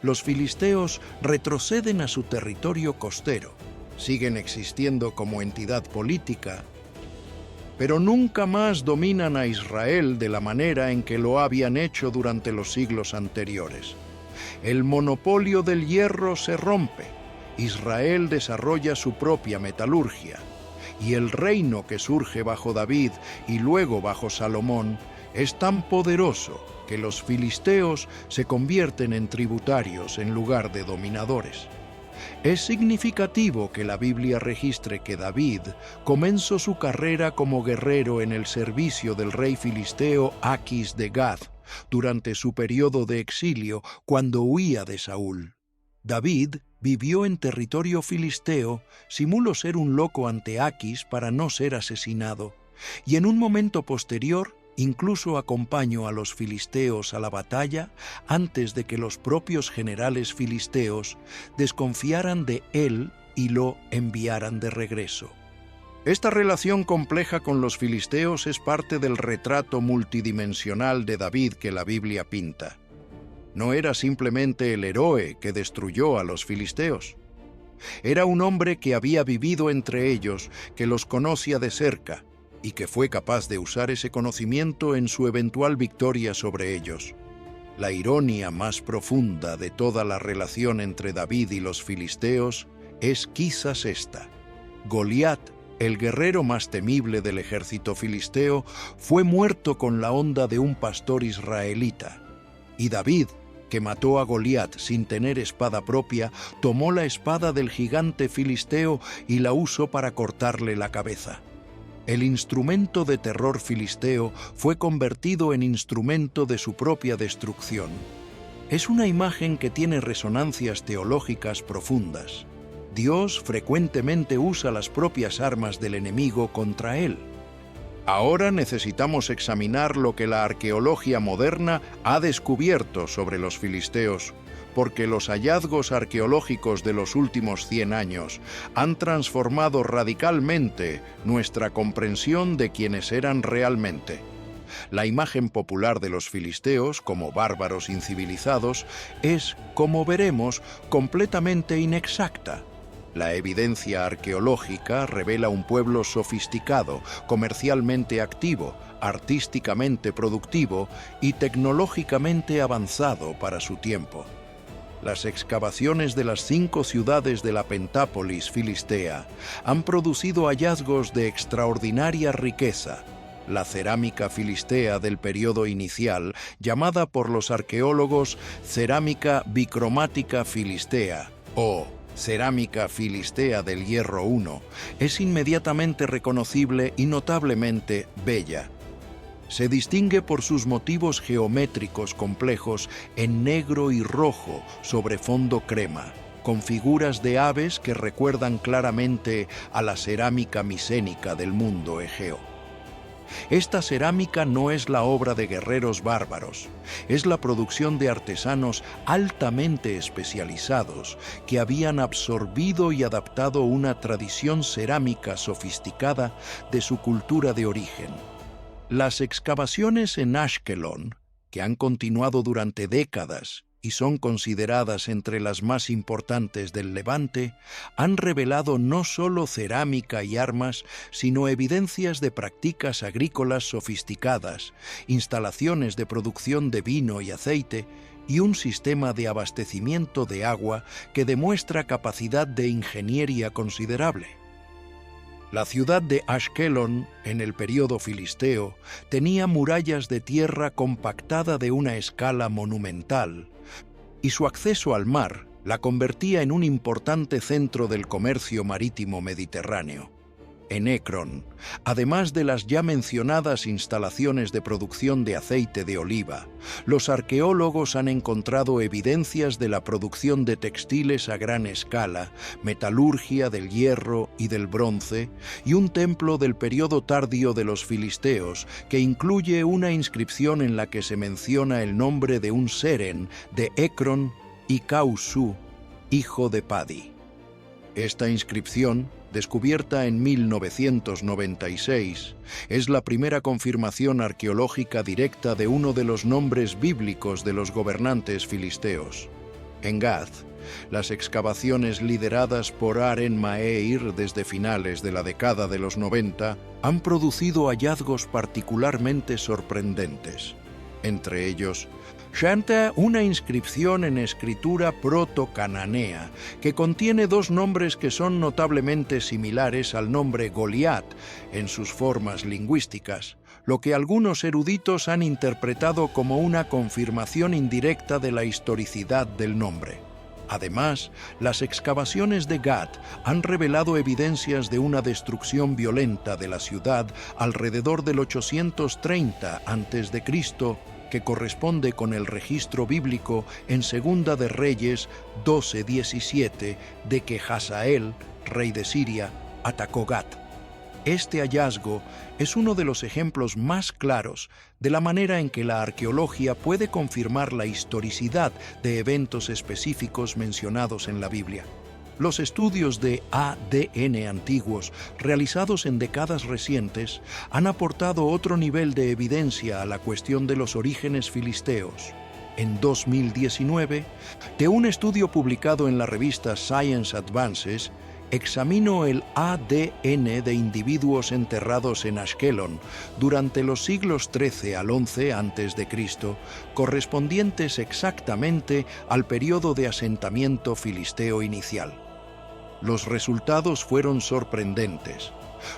Los filisteos retroceden a su territorio costero, siguen existiendo como entidad política, pero nunca más dominan a Israel de la manera en que lo habían hecho durante los siglos anteriores. El monopolio del hierro se rompe, Israel desarrolla su propia metalurgia, y el reino que surge bajo David y luego bajo Salomón es tan poderoso que los filisteos se convierten en tributarios en lugar de dominadores. Es significativo que la Biblia registre que David comenzó su carrera como guerrero en el servicio del rey filisteo Aquis de Gad durante su periodo de exilio cuando huía de Saúl. David vivió en territorio filisteo, simuló ser un loco ante Aquis para no ser asesinado, Y en un momento posterior, incluso acompañó a los filisteos a la batalla antes de que los propios generales filisteos desconfiaran de él y lo enviaran de regreso. Esta relación compleja con los filisteos es parte del retrato multidimensional de David que la Biblia pinta. No era simplemente el héroe que destruyó a los filisteos. Era un hombre que había vivido entre ellos, que los conocía de cerca y que fue capaz de usar ese conocimiento en su eventual victoria sobre ellos. La ironía más profunda de toda la relación entre David y los filisteos es quizás esta. Goliat, el guerrero más temible del ejército filisteo, fue muerto con la honda de un pastor israelita. Y David, que mató a Goliat sin tener espada propia, tomó la espada del gigante filisteo y la usó para cortarle la cabeza. El instrumento de terror filisteo fue convertido en instrumento de su propia destrucción. Es una imagen que tiene resonancias teológicas profundas. Dios frecuentemente usa las propias armas del enemigo contra él. Ahora necesitamos examinar lo que la arqueología moderna ha descubierto sobre los filisteos, porque los hallazgos arqueológicos de los últimos 100 años han transformado radicalmente nuestra comprensión de quiénes eran realmente. La imagen popular de los filisteos como bárbaros incivilizados es, como veremos, completamente inexacta. La evidencia arqueológica revela un pueblo sofisticado, comercialmente activo, artísticamente productivo y tecnológicamente avanzado para su tiempo. Las excavaciones de las 5 ciudades de la Pentápolis filistea han producido hallazgos de extraordinaria riqueza. La cerámica filistea del periodo inicial, llamada por los arqueólogos cerámica bicromática filistea o cerámica filistea del Hierro I, es inmediatamente reconocible y notablemente bella. Se distingue por sus motivos geométricos complejos en negro y rojo sobre fondo crema, con figuras de aves que recuerdan claramente a la cerámica micénica del mundo egeo. Esta cerámica no es la obra de guerreros bárbaros, es la producción de artesanos altamente especializados que habían absorbido y adaptado una tradición cerámica sofisticada de su cultura de origen. Las excavaciones en Ashkelon, que han continuado durante décadas y son consideradas entre las más importantes del Levante, han revelado no solo cerámica y armas, sino evidencias de prácticas agrícolas sofisticadas, instalaciones de producción de vino y aceite y un sistema de abastecimiento de agua que demuestra capacidad de ingeniería considerable. La ciudad de Ashkelon, en el período filisteo, tenía murallas de tierra compactada de una escala monumental, y su acceso al mar la convertía en un importante centro del comercio marítimo mediterráneo. En Ekron, además de las ya mencionadas instalaciones de producción de aceite de oliva, los arqueólogos han encontrado evidencias de la producción de textiles a gran escala, metalurgia del hierro y del bronce, y un templo del periodo tardío de los filisteos que incluye una inscripción en la que se menciona el nombre de un seren de Ekron y Causu, hijo de Padi. Esta inscripción, descubierta en 1996, es la primera confirmación arqueológica directa de uno de los nombres bíblicos de los gobernantes filisteos. En Gath, las excavaciones lideradas por Aren Maeir desde finales de la década de los 90 han producido hallazgos particularmente sorprendentes. Entre ellos, Shanta, una inscripción en escritura proto-cananea que contiene 2 nombres que son notablemente similares al nombre Goliat en sus formas lingüísticas, lo que algunos eruditos han interpretado como una confirmación indirecta de la historicidad del nombre. Además, las excavaciones de Gat han revelado evidencias de una destrucción violenta de la ciudad alrededor del 830 a.C., que corresponde con el registro bíblico en Segunda de Reyes 12:17 de que Hazael, rey de Siria, atacó Gat. Este hallazgo es uno de los ejemplos más claros de la manera en que la arqueología puede confirmar la historicidad de eventos específicos mencionados en la Biblia. Los estudios de ADN antiguos realizados en décadas recientes han aportado otro nivel de evidencia a la cuestión de los orígenes filisteos. En 2019, de un estudio publicado en la revista Science Advances, examinó el ADN de individuos enterrados en Ashkelon durante los siglos XIII al XI a.C., correspondientes exactamente al periodo de asentamiento filisteo inicial. Los resultados fueron sorprendentes.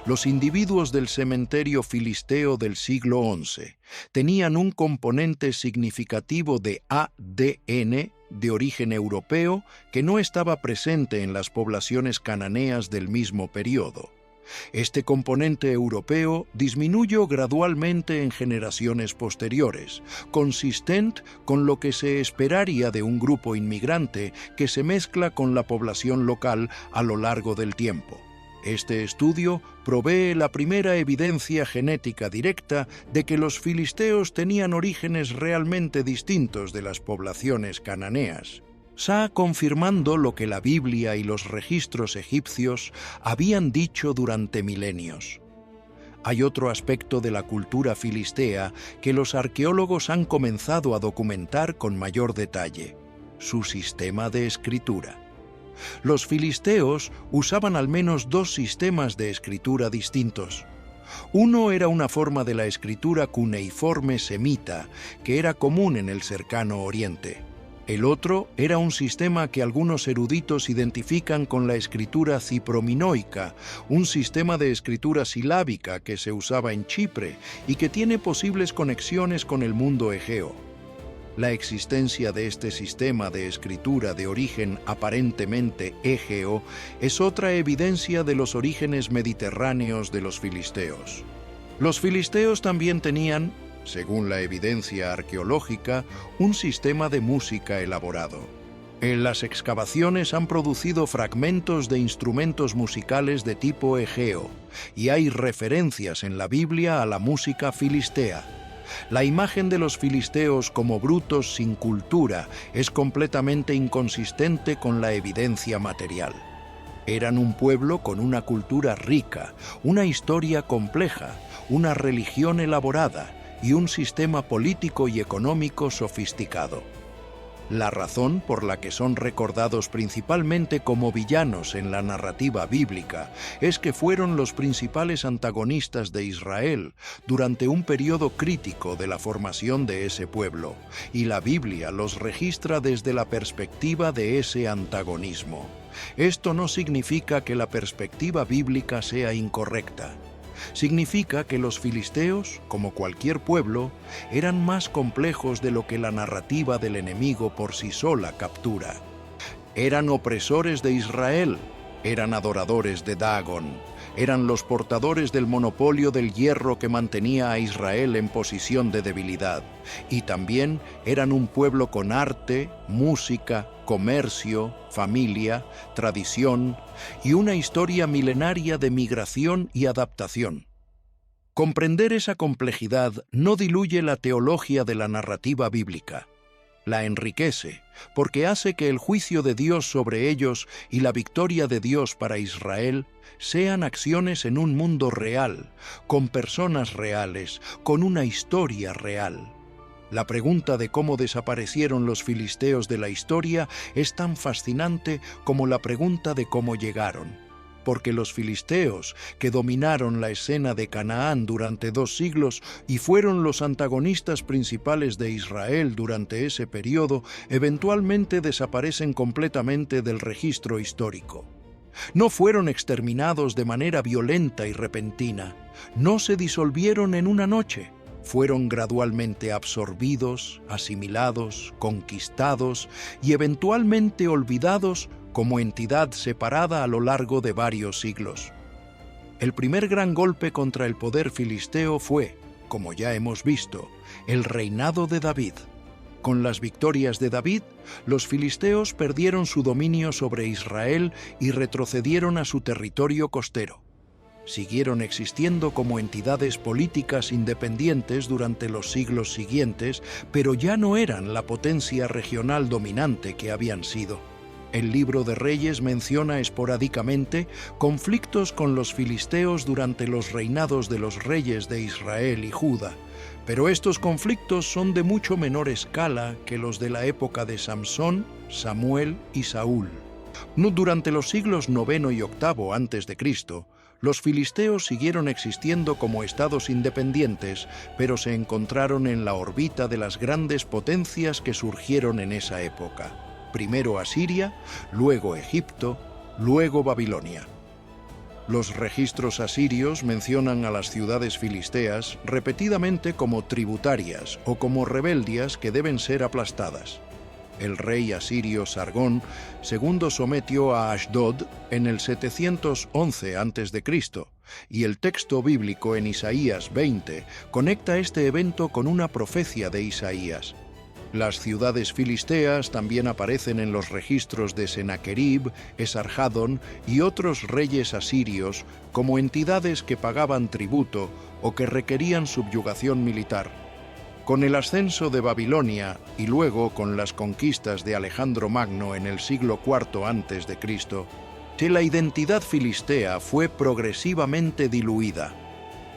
Los individuos del cementerio filisteo del siglo XI tenían un componente significativo de ADN de origen europeo que no estaba presente en las poblaciones cananeas del mismo periodo. Este componente europeo disminuyó gradualmente en generaciones posteriores, consistente con lo que se esperaría de un grupo inmigrante que se mezcla con la población local a lo largo del tiempo. Este estudio provee la primera evidencia genética directa de que los filisteos tenían orígenes realmente distintos de las poblaciones cananeas, confirmando lo que la Biblia y los registros egipcios habían dicho durante milenios. Hay otro aspecto de la cultura filistea que los arqueólogos han comenzado a documentar con mayor detalle: su sistema de escritura. Los filisteos usaban al menos dos sistemas de escritura distintos. Uno era una forma de la escritura cuneiforme semita, que era común en el cercano Oriente. El otro era un sistema que algunos eruditos identifican con la escritura ciprominoica, un sistema de escritura silábica que se usaba en Chipre y que tiene posibles conexiones con el mundo egeo. La existencia de este sistema de escritura de origen aparentemente egeo es otra evidencia de los orígenes mediterráneos de los filisteos. Los filisteos también tenían, según la evidencia arqueológica, un sistema de música elaborado. En las excavaciones han producido fragmentos de instrumentos musicales de tipo egeo, y hay referencias en la Biblia a la música filistea. La imagen de los filisteos como brutos sin cultura es completamente inconsistente con la evidencia material. Eran un pueblo con una cultura rica, una historia compleja, una religión elaborada y un sistema político y económico sofisticado. La razón por la que son recordados principalmente como villanos en la narrativa bíblica es que fueron los principales antagonistas de Israel durante un periodo crítico de la formación de ese pueblo, y la Biblia los registra desde la perspectiva de ese antagonismo. Esto no significa que la perspectiva bíblica sea incorrecta. Significa que los filisteos, como cualquier pueblo, eran más complejos de lo que la narrativa del enemigo por sí sola captura. Eran opresores de Israel, eran adoradores de Dagón, eran los portadores del monopolio del hierro que mantenía a Israel en posición de debilidad, y también eran un pueblo con arte, música, comercio, familia, tradición y una historia milenaria de migración y adaptación. Comprender esa complejidad no diluye la teología de la narrativa bíblica. La enriquece, porque hace que el juicio de Dios sobre ellos y la victoria de Dios para Israel sean acciones en un mundo real, con personas reales, con una historia real. La pregunta de cómo desaparecieron los filisteos de la historia es tan fascinante como la pregunta de cómo llegaron, porque los filisteos, que dominaron la escena de Canaán durante 2 siglos y fueron los antagonistas principales de Israel durante ese periodo, eventualmente desaparecen completamente del registro histórico. No fueron exterminados de manera violenta y repentina, no se disolvieron en una noche. Fueron gradualmente absorbidos, asimilados, conquistados y eventualmente olvidados como entidad separada a lo largo de varios siglos. El primer gran golpe contra el poder filisteo fue, como ya hemos visto, el reinado de David. Con las victorias de David, los filisteos perdieron su dominio sobre Israel y retrocedieron a su territorio costero. Siguieron existiendo como entidades políticas independientes durante los siglos siguientes, pero ya no eran la potencia regional dominante que habían sido. El Libro de Reyes menciona esporádicamente conflictos con los filisteos durante los reinados de los reyes de Israel y Judá, pero estos conflictos son de mucho menor escala que los de la época de Samsón, Samuel y Saúl. Durante los siglos IX y VIII a.C., los filisteos siguieron existiendo como estados independientes, pero se encontraron en la órbita de las grandes potencias que surgieron en esa época. Primero Asiria, luego Egipto, luego Babilonia. Los registros asirios mencionan a las ciudades filisteas repetidamente como tributarias o como rebeldias que deben ser aplastadas. El rey asirio Sargón II sometió a Ashdod en el 711 a.C., y el texto bíblico en Isaías 20 conecta este evento con una profecía de Isaías. Las ciudades filisteas también aparecen en los registros de Senaquerib, Esarhadón y otros reyes asirios como entidades que pagaban tributo o que requerían subyugación militar. Con el ascenso de Babilonia y luego con las conquistas de Alejandro Magno en el siglo IV a.C., la identidad filistea fue progresivamente diluida.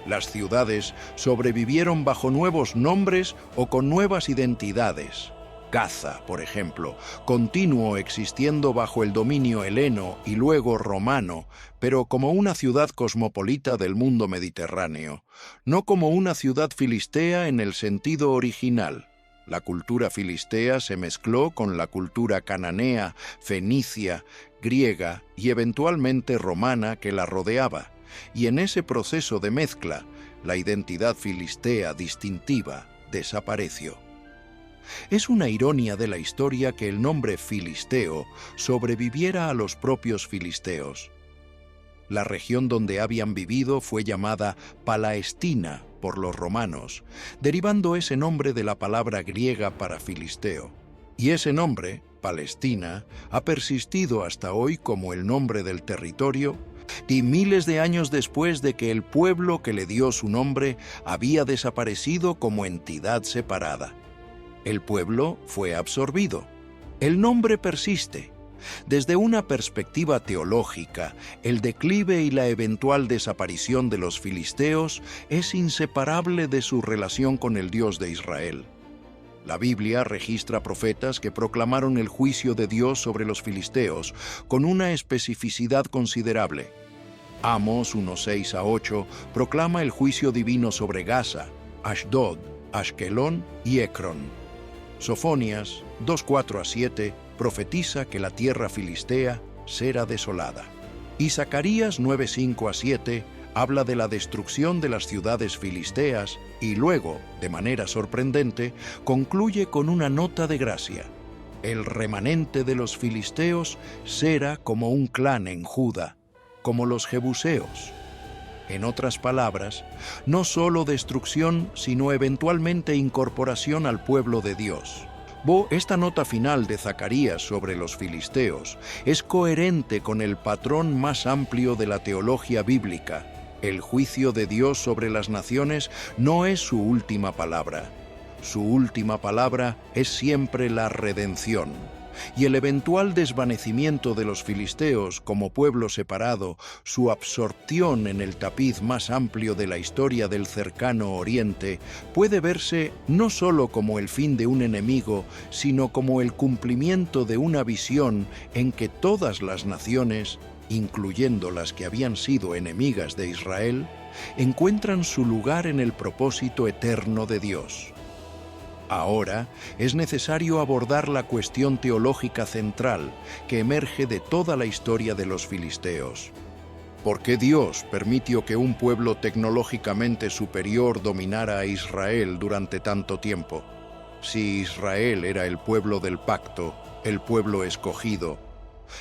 Las ciudades sobrevivieron bajo nuevos nombres o con nuevas identidades. Gaza, por ejemplo, continuó existiendo bajo el dominio heleno y luego romano, pero como una ciudad cosmopolita del mundo mediterráneo, no como una ciudad filistea en el sentido original. La cultura filistea se mezcló con la cultura cananea, fenicia, griega y eventualmente romana que la rodeaba, y en ese proceso de mezcla, la identidad filistea distintiva desapareció. Es una ironía de la historia que el nombre filisteo sobreviviera a los propios filisteos. La región donde habían vivido fue llamada Palaestina por los romanos, derivando ese nombre de la palabra griega para filisteo. Y ese nombre, Palestina, ha persistido hasta hoy como el nombre del territorio, y miles de años después de que el pueblo que le dio su nombre había desaparecido como entidad separada. El pueblo fue absorbido. El nombre persiste. Desde una perspectiva teológica, el declive y la eventual desaparición de los filisteos es inseparable de su relación con el Dios de Israel. La Biblia registra profetas que proclamaron el juicio de Dios sobre los filisteos con una especificidad considerable. Amos 1:6-8 proclama el juicio divino sobre Gaza, Ashdod, Ashkelón y Ecrón. Sofonías 2:4-7 profetiza que la tierra filistea será desolada. Y Zacarías 9:5-7 habla de la destrucción de las ciudades filisteas y luego, de manera sorprendente, concluye con una nota de gracia. El remanente de los filisteos será como un clan en Judá, como los jebuseos. En otras palabras, no solo destrucción, sino eventualmente incorporación al pueblo de Dios. Esta nota final de Zacarías sobre los filisteos es coherente con el patrón más amplio de la teología bíblica. El juicio de Dios sobre las naciones no es su última palabra. Su última palabra es siempre la redención. Y el eventual desvanecimiento de los filisteos como pueblo separado, su absorción en el tapiz más amplio de la historia del cercano Oriente, puede verse no solo como el fin de un enemigo, sino como el cumplimiento de una visión en que todas las naciones, incluyendo las que habían sido enemigas de Israel, encuentran su lugar en el propósito eterno de Dios. Ahora es necesario abordar la cuestión teológica central que emerge de toda la historia de los filisteos. ¿Por qué Dios permitió que un pueblo tecnológicamente superior dominara a Israel durante tanto tiempo? Si Israel era el pueblo del pacto, el pueblo escogido,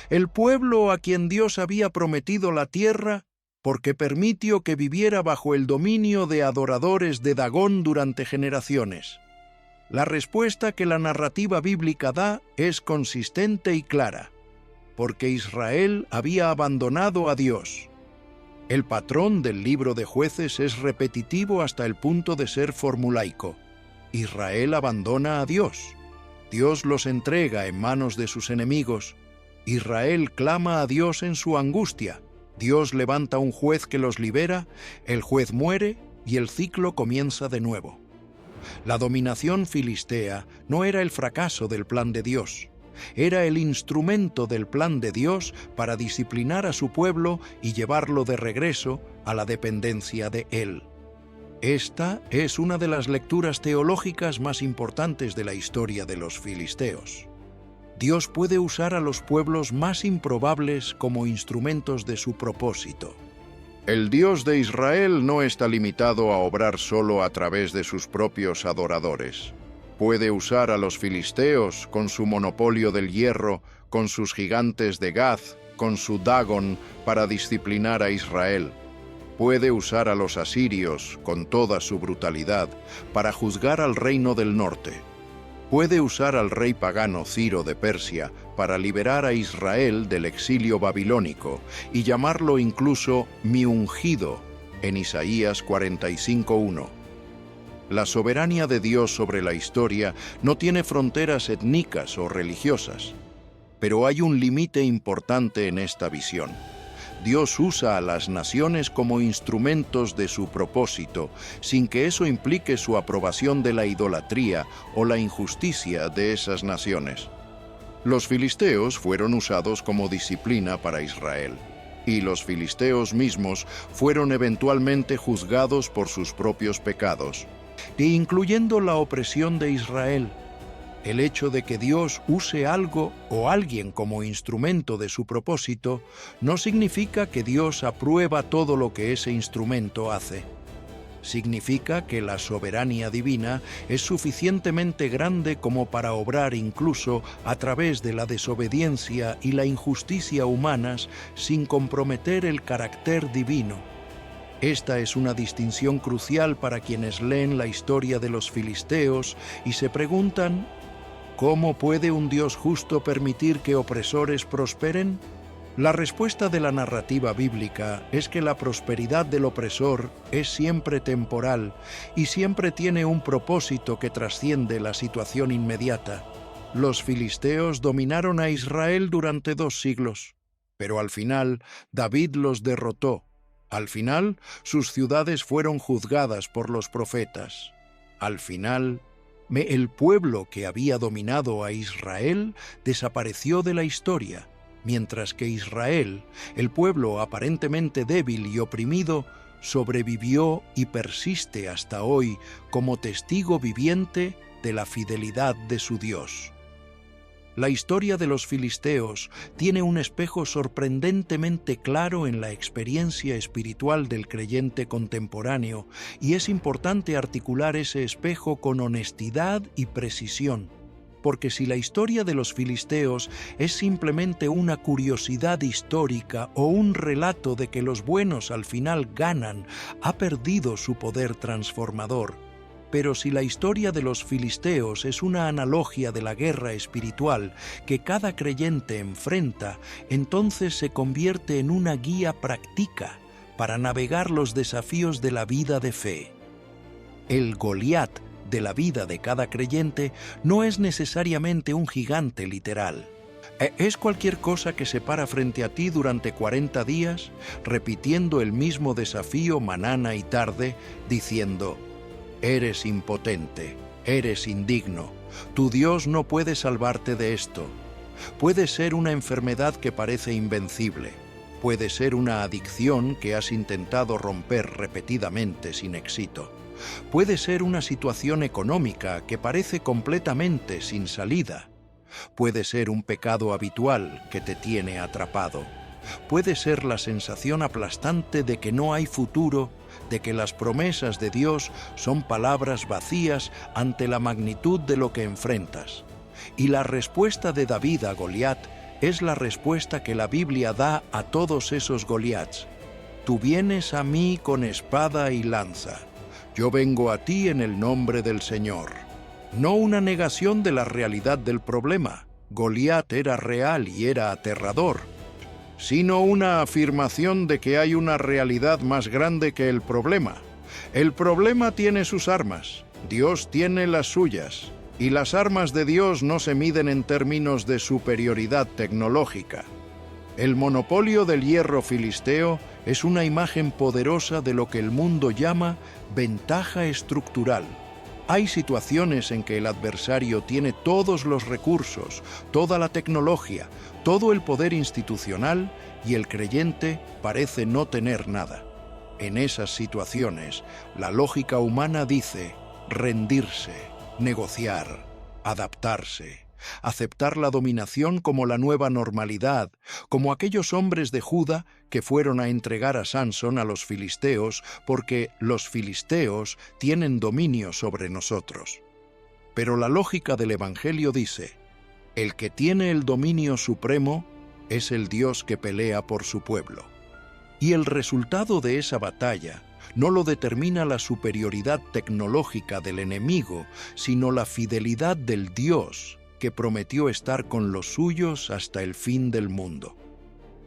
el pueblo a quien Dios había prometido la tierra, ¿por qué permitió que viviera bajo el dominio de adoradores de Dagón durante generaciones? La respuesta que la narrativa bíblica da es consistente y clara, porque Israel había abandonado a Dios. El patrón del libro de Jueces es repetitivo hasta el punto de ser formulaico. Israel abandona a Dios. Dios los entrega en manos de sus enemigos. Israel clama a Dios en su angustia. Dios levanta un juez que los libera, el juez muere y el ciclo comienza de nuevo. La dominación filistea no era el fracaso del plan de Dios. Era el instrumento del plan de Dios para disciplinar a su pueblo y llevarlo de regreso a la dependencia de Él. Esta es una de las lecturas teológicas más importantes de la historia de los filisteos. Dios puede usar a los pueblos más improbables como instrumentos de su propósito. El Dios de Israel no está limitado a obrar solo a través de sus propios adoradores. Puede usar a los filisteos con su monopolio del hierro, con sus gigantes de Gath, con su Dagón para disciplinar a Israel. Puede usar a los asirios con toda su brutalidad para juzgar al reino del norte. Puede usar al rey pagano Ciro de Persia para liberar a Israel del exilio babilónico y llamarlo incluso mi ungido en Isaías 45:1. La soberanía de Dios sobre la historia no tiene fronteras étnicas o religiosas, pero hay un límite importante en esta visión. Dios usa a las naciones como instrumentos de su propósito, sin que eso implique su aprobación de la idolatría o la injusticia de esas naciones. Los filisteos fueron usados como disciplina para Israel, y los filisteos mismos fueron eventualmente juzgados por sus propios pecados, incluyendo la opresión de Israel. El hecho de que Dios use algo o alguien como instrumento de su propósito no significa que Dios aprueba todo lo que ese instrumento hace. Significa que la soberanía divina es suficientemente grande como para obrar incluso a través de la desobediencia y la injusticia humanas sin comprometer el carácter divino. Esta es una distinción crucial para quienes leen la historia de los filisteos y se preguntan: ¿cómo puede un Dios justo permitir que opresores prosperen? La respuesta de la narrativa bíblica es que la prosperidad del opresor es siempre temporal y siempre tiene un propósito que trasciende la situación inmediata. Los filisteos dominaron a Israel durante 2 siglos, pero al final David los derrotó. Al final, sus ciudades fueron juzgadas por los profetas. Al final, el pueblo que había dominado a Israel desapareció de la historia, mientras que Israel, el pueblo aparentemente débil y oprimido, sobrevivió y persiste hasta hoy como testigo viviente de la fidelidad de su Dios. La historia de los filisteos tiene un espejo sorprendentemente claro en la experiencia espiritual del creyente contemporáneo, y es importante articular ese espejo con honestidad y precisión, porque si la historia de los filisteos es simplemente una curiosidad histórica o un relato de que los buenos al final ganan, ha perdido su poder transformador. Pero si la historia de los filisteos es una analogía de la guerra espiritual que cada creyente enfrenta, entonces se convierte en una guía práctica para navegar los desafíos de la vida de fe. El Goliat de la vida de cada creyente no es necesariamente un gigante literal. Es cualquier cosa que se para frente a ti durante 40 días, repitiendo el mismo desafío mañana y tarde, diciendo: eres impotente, eres indigno, tu Dios no puede salvarte de esto. Puede ser una enfermedad que parece invencible, puede ser una adicción que has intentado romper repetidamente sin éxito, puede ser una situación económica que parece completamente sin salida, puede ser un pecado habitual que te tiene atrapado, puede ser la sensación aplastante de que no hay futuro, de que las promesas de Dios son palabras vacías ante la magnitud de lo que enfrentas. Y la respuesta de David a Goliat es la respuesta que la Biblia da a todos esos Goliats. Tú vienes a mí con espada y lanza. Yo vengo a ti en el nombre del Señor. No una negación de la realidad del problema. Goliat era real y era aterrador, sino una afirmación de que hay una realidad más grande que el problema. El problema tiene sus armas, Dios tiene las suyas, y las armas de Dios no se miden en términos de superioridad tecnológica. El monopolio del hierro filisteo es una imagen poderosa de lo que el mundo llama ventaja estructural. Hay situaciones en que el adversario tiene todos los recursos, toda la tecnología, todo el poder institucional y el creyente parece no tener nada. En esas situaciones, la lógica humana dice rendirse, negociar, adaptarse, aceptar la dominación como la nueva normalidad, como aquellos hombres de Judá que fueron a entregar a Sansón a los filisteos porque los filisteos tienen dominio sobre nosotros. Pero la lógica del Evangelio dice, el que tiene el dominio supremo es el Dios que pelea por su pueblo. Y el resultado de esa batalla no lo determina la superioridad tecnológica del enemigo, sino la fidelidad del Dios que prometió estar con los suyos hasta el fin del mundo.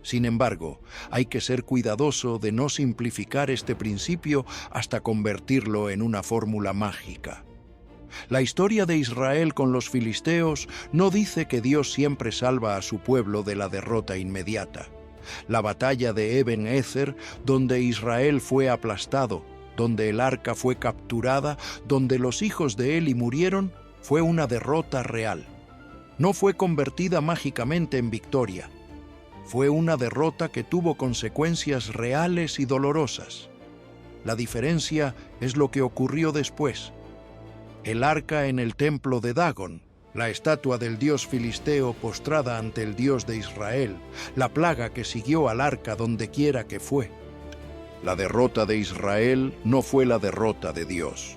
Sin embargo, hay que ser cuidadoso de no simplificar este principio hasta convertirlo en una fórmula mágica. La historia de Israel con los filisteos no dice que Dios siempre salva a su pueblo de la derrota inmediata. La batalla de Eben Ezer, donde Israel fue aplastado, donde el arca fue capturada, donde los hijos de Eli murieron, fue una derrota real. No fue convertida mágicamente en victoria. Fue una derrota que tuvo consecuencias reales y dolorosas. La diferencia es lo que ocurrió después. El arca en el templo de Dagón, la estatua del dios filisteo postrada ante el Dios de Israel, la plaga que siguió al arca dondequiera que fue. La derrota de Israel no fue la derrota de Dios.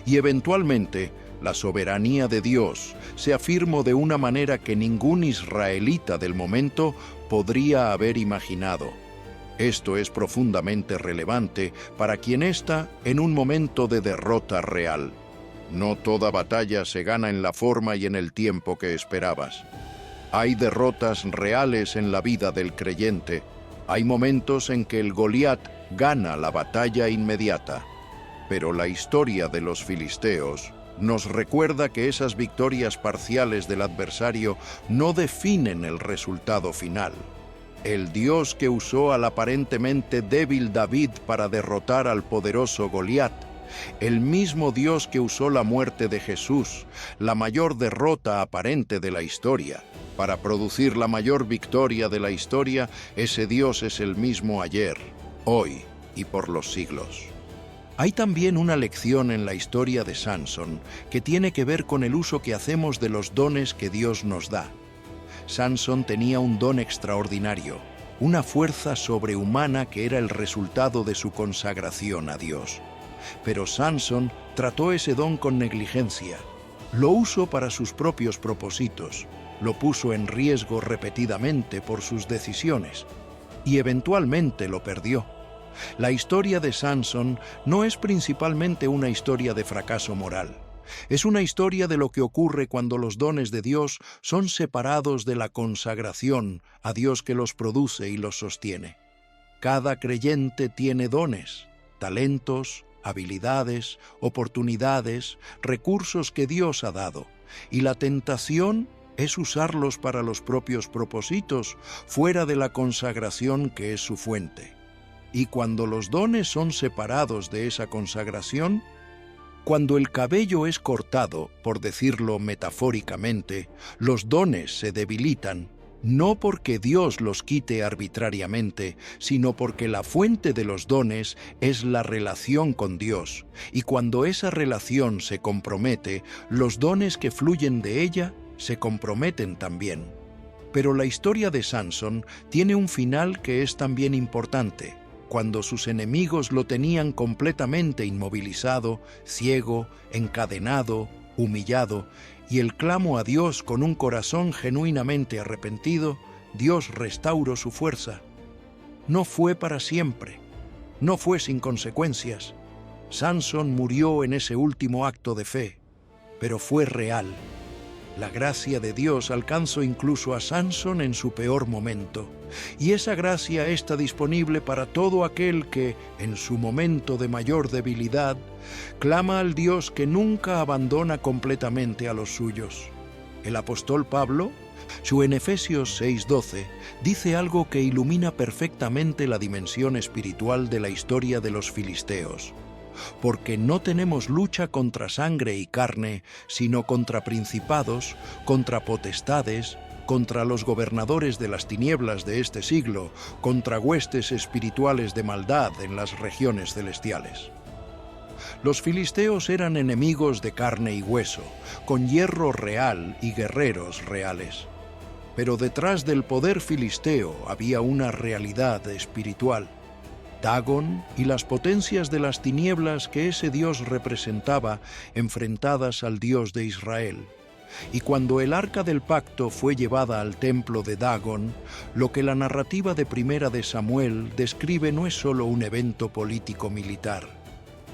Y eventualmente, la soberanía de Dios se afirmó de una manera que ningún israelita del momento podría haber imaginado. Esto es profundamente relevante para quien está en un momento de derrota real. No toda batalla se gana en la forma y en el tiempo que esperabas. Hay derrotas reales en la vida del creyente. Hay momentos en que el Goliat gana la batalla inmediata. Pero la historia de los filisteos nos recuerda que esas victorias parciales del adversario no definen el resultado final. El Dios que usó al aparentemente débil David para derrotar al poderoso Goliat, el mismo Dios que usó la muerte de Jesús, la mayor derrota aparente de la historia, para producir la mayor victoria de la historia, ese Dios es el mismo ayer, hoy y por los siglos. Hay también una lección en la historia de Sansón que tiene que ver con el uso que hacemos de los dones que Dios nos da. Sansón tenía un don extraordinario, una fuerza sobrehumana que era el resultado de su consagración a Dios. Pero Sansón trató ese don con negligencia. Lo usó para sus propios propósitos, lo puso en riesgo repetidamente por sus decisiones y eventualmente lo perdió. La historia de Sansón no es principalmente una historia de fracaso moral. Es una historia de lo que ocurre cuando los dones de Dios son separados de la consagración a Dios que los produce y los sostiene. Cada creyente tiene dones, talentos, habilidades, oportunidades, recursos que Dios ha dado, y la tentación es usarlos para los propios propósitos, fuera de la consagración que es su fuente. Y cuando los dones son separados de esa consagración, cuando el cabello es cortado, por decirlo metafóricamente, los dones se debilitan, no porque Dios los quite arbitrariamente, sino porque la fuente de los dones es la relación con Dios, y cuando esa relación se compromete, los dones que fluyen de ella se comprometen también. Pero la historia de Sansón tiene un final que es también importante. Cuando sus enemigos lo tenían completamente inmovilizado, ciego, encadenado, humillado, y el clamo a Dios con un corazón genuinamente arrepentido, Dios restauró su fuerza. No fue para siempre, no fue sin consecuencias. Sansón murió en ese último acto de fe, pero fue real. La gracia de Dios alcanzó incluso a Sansón en su peor momento, y esa gracia está disponible para todo aquel que, en su momento de mayor debilidad, clama al Dios que nunca abandona completamente a los suyos. El apóstol Pablo, en Efesios 6:12, dice algo que ilumina perfectamente la dimensión espiritual de la historia de los filisteos. Porque no tenemos lucha contra sangre y carne, sino contra principados, contra potestades, contra los gobernadores de las tinieblas de este siglo, contra huestes espirituales de maldad en las regiones celestiales. Los filisteos eran enemigos de carne y hueso, con hierro real y guerreros reales. Pero detrás del poder filisteo había una realidad espiritual. Dagón y las potencias de las tinieblas que ese dios representaba enfrentadas al Dios de Israel. Y cuando el arca del pacto fue llevada al templo de Dagón, lo que la narrativa de Primera de Samuel describe no es solo un evento político-militar.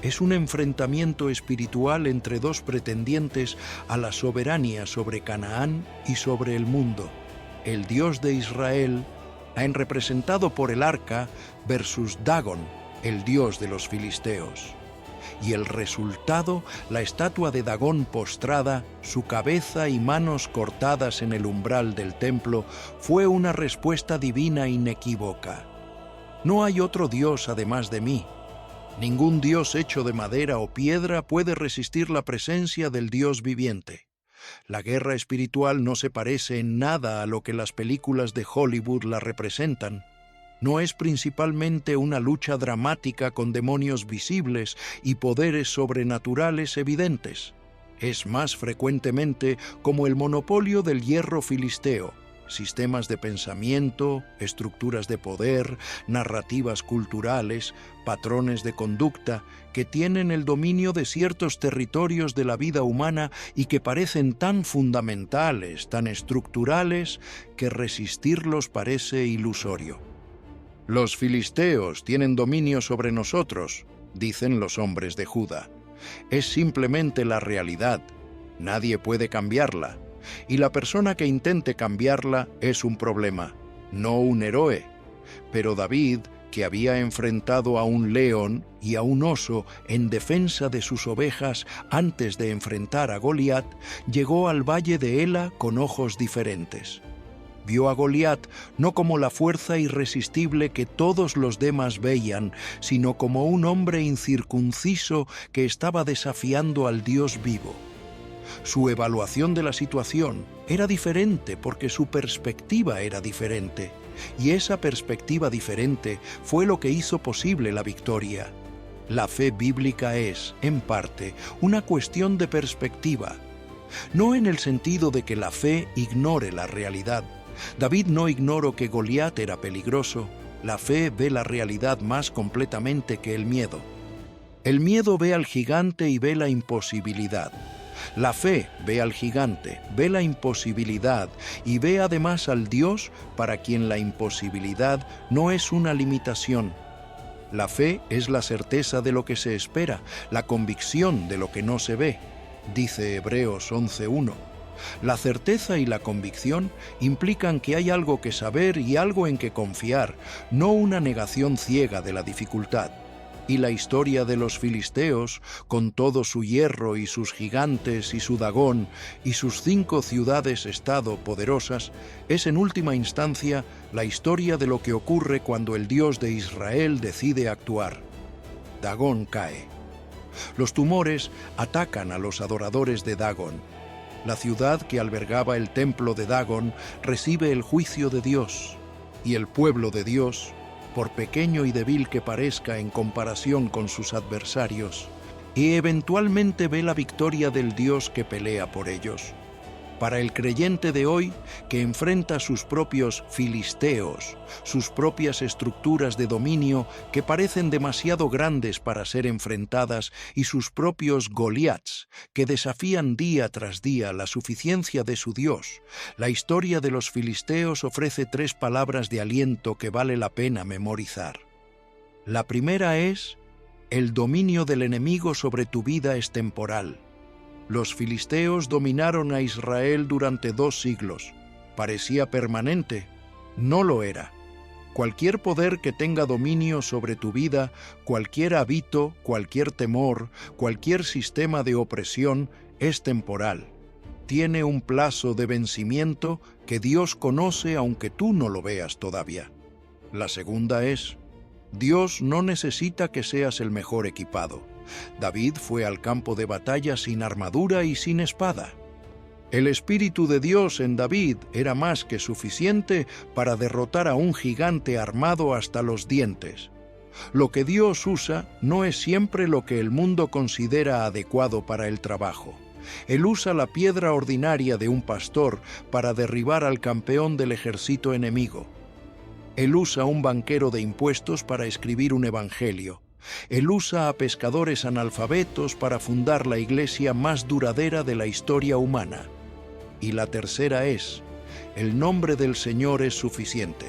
Es un enfrentamiento espiritual entre dos pretendientes a la soberanía sobre Canaán y sobre el mundo. El Dios de Israel, representado por el arca, versus Dagón, el dios de los filisteos. Y el resultado, la estatua de Dagón postrada, su cabeza y manos cortadas en el umbral del templo, fue una respuesta divina inequívoca. No hay otro dios además de mí. Ningún dios hecho de madera o piedra puede resistir la presencia del Dios viviente. La guerra espiritual no se parece en nada a lo que las películas de Hollywood la representan. No es principalmente una lucha dramática con demonios visibles y poderes sobrenaturales evidentes. Es más frecuentemente como el monopolio del hierro filisteo, sistemas de pensamiento, estructuras de poder, narrativas culturales, patrones de conducta, que tienen el dominio de ciertos territorios de la vida humana y que parecen tan fundamentales, tan estructurales, que resistirlos parece ilusorio. Los filisteos tienen dominio sobre nosotros, dicen los hombres de Judá. Es simplemente la realidad. Nadie puede cambiarla. Y la persona que intente cambiarla es un problema, no un héroe. Pero David, que había enfrentado a un león y a un oso en defensa de sus ovejas antes de enfrentar a Goliat, llegó al valle de Ela con ojos diferentes. Vio a Goliat no como la fuerza irresistible que todos los demás veían, sino como un hombre incircunciso que estaba desafiando al Dios vivo. Su evaluación de la situación era diferente porque su perspectiva era diferente, y esa perspectiva diferente fue lo que hizo posible la victoria. La fe bíblica es, en parte, una cuestión de perspectiva. No en el sentido de que la fe ignore la realidad. David no ignoró que Goliat era peligroso. La fe ve la realidad más completamente que el miedo. El miedo ve al gigante y ve la imposibilidad. La fe ve al gigante, ve la imposibilidad y ve además al Dios para quien la imposibilidad no es una limitación. La fe es la certeza de lo que se espera, la convicción de lo que no se ve, dice Hebreos 11:1. La certeza y la convicción implican que hay algo que saber y algo en que confiar, no una negación ciega de la dificultad. Y la historia de los filisteos, con todo su hierro y sus gigantes y su Dagón y sus 5 ciudades-estado poderosas, es en última instancia la historia de lo que ocurre cuando el Dios de Israel decide actuar. Dagón cae. Los tumores atacan a los adoradores de Dagón. La ciudad que albergaba el templo de Dagón recibe el juicio de Dios, y el pueblo de Dios, por pequeño y débil que parezca en comparación con sus adversarios, y eventualmente ve la victoria del Dios que pelea por ellos. Para el creyente de hoy, que enfrenta sus propios filisteos, sus propias estructuras de dominio que parecen demasiado grandes para ser enfrentadas, y sus propios Goliats, que desafían día tras día la suficiencia de su Dios, la historia de los filisteos ofrece 3 palabras de aliento que vale la pena memorizar. La primera es: el dominio del enemigo sobre tu vida es temporal. Los filisteos dominaron a Israel durante 2 siglos. Parecía permanente. No lo era. Cualquier poder que tenga dominio sobre tu vida, cualquier hábito, cualquier temor, cualquier sistema de opresión, es temporal. Tiene un plazo de vencimiento que Dios conoce aunque tú no lo veas todavía. La segunda es: Dios no necesita que seas el mejor equipado. David fue al campo de batalla sin armadura y sin espada. El Espíritu de Dios en David era más que suficiente para derrotar a un gigante armado hasta los dientes. Lo que Dios usa no es siempre lo que el mundo considera adecuado para el trabajo. Él usa la piedra ordinaria de un pastor para derribar al campeón del ejército enemigo. Él usa un banquero de impuestos para escribir un evangelio. Él usa a pescadores analfabetos para fundar la iglesia más duradera de la historia humana. Y la tercera es: el nombre del Señor es suficiente.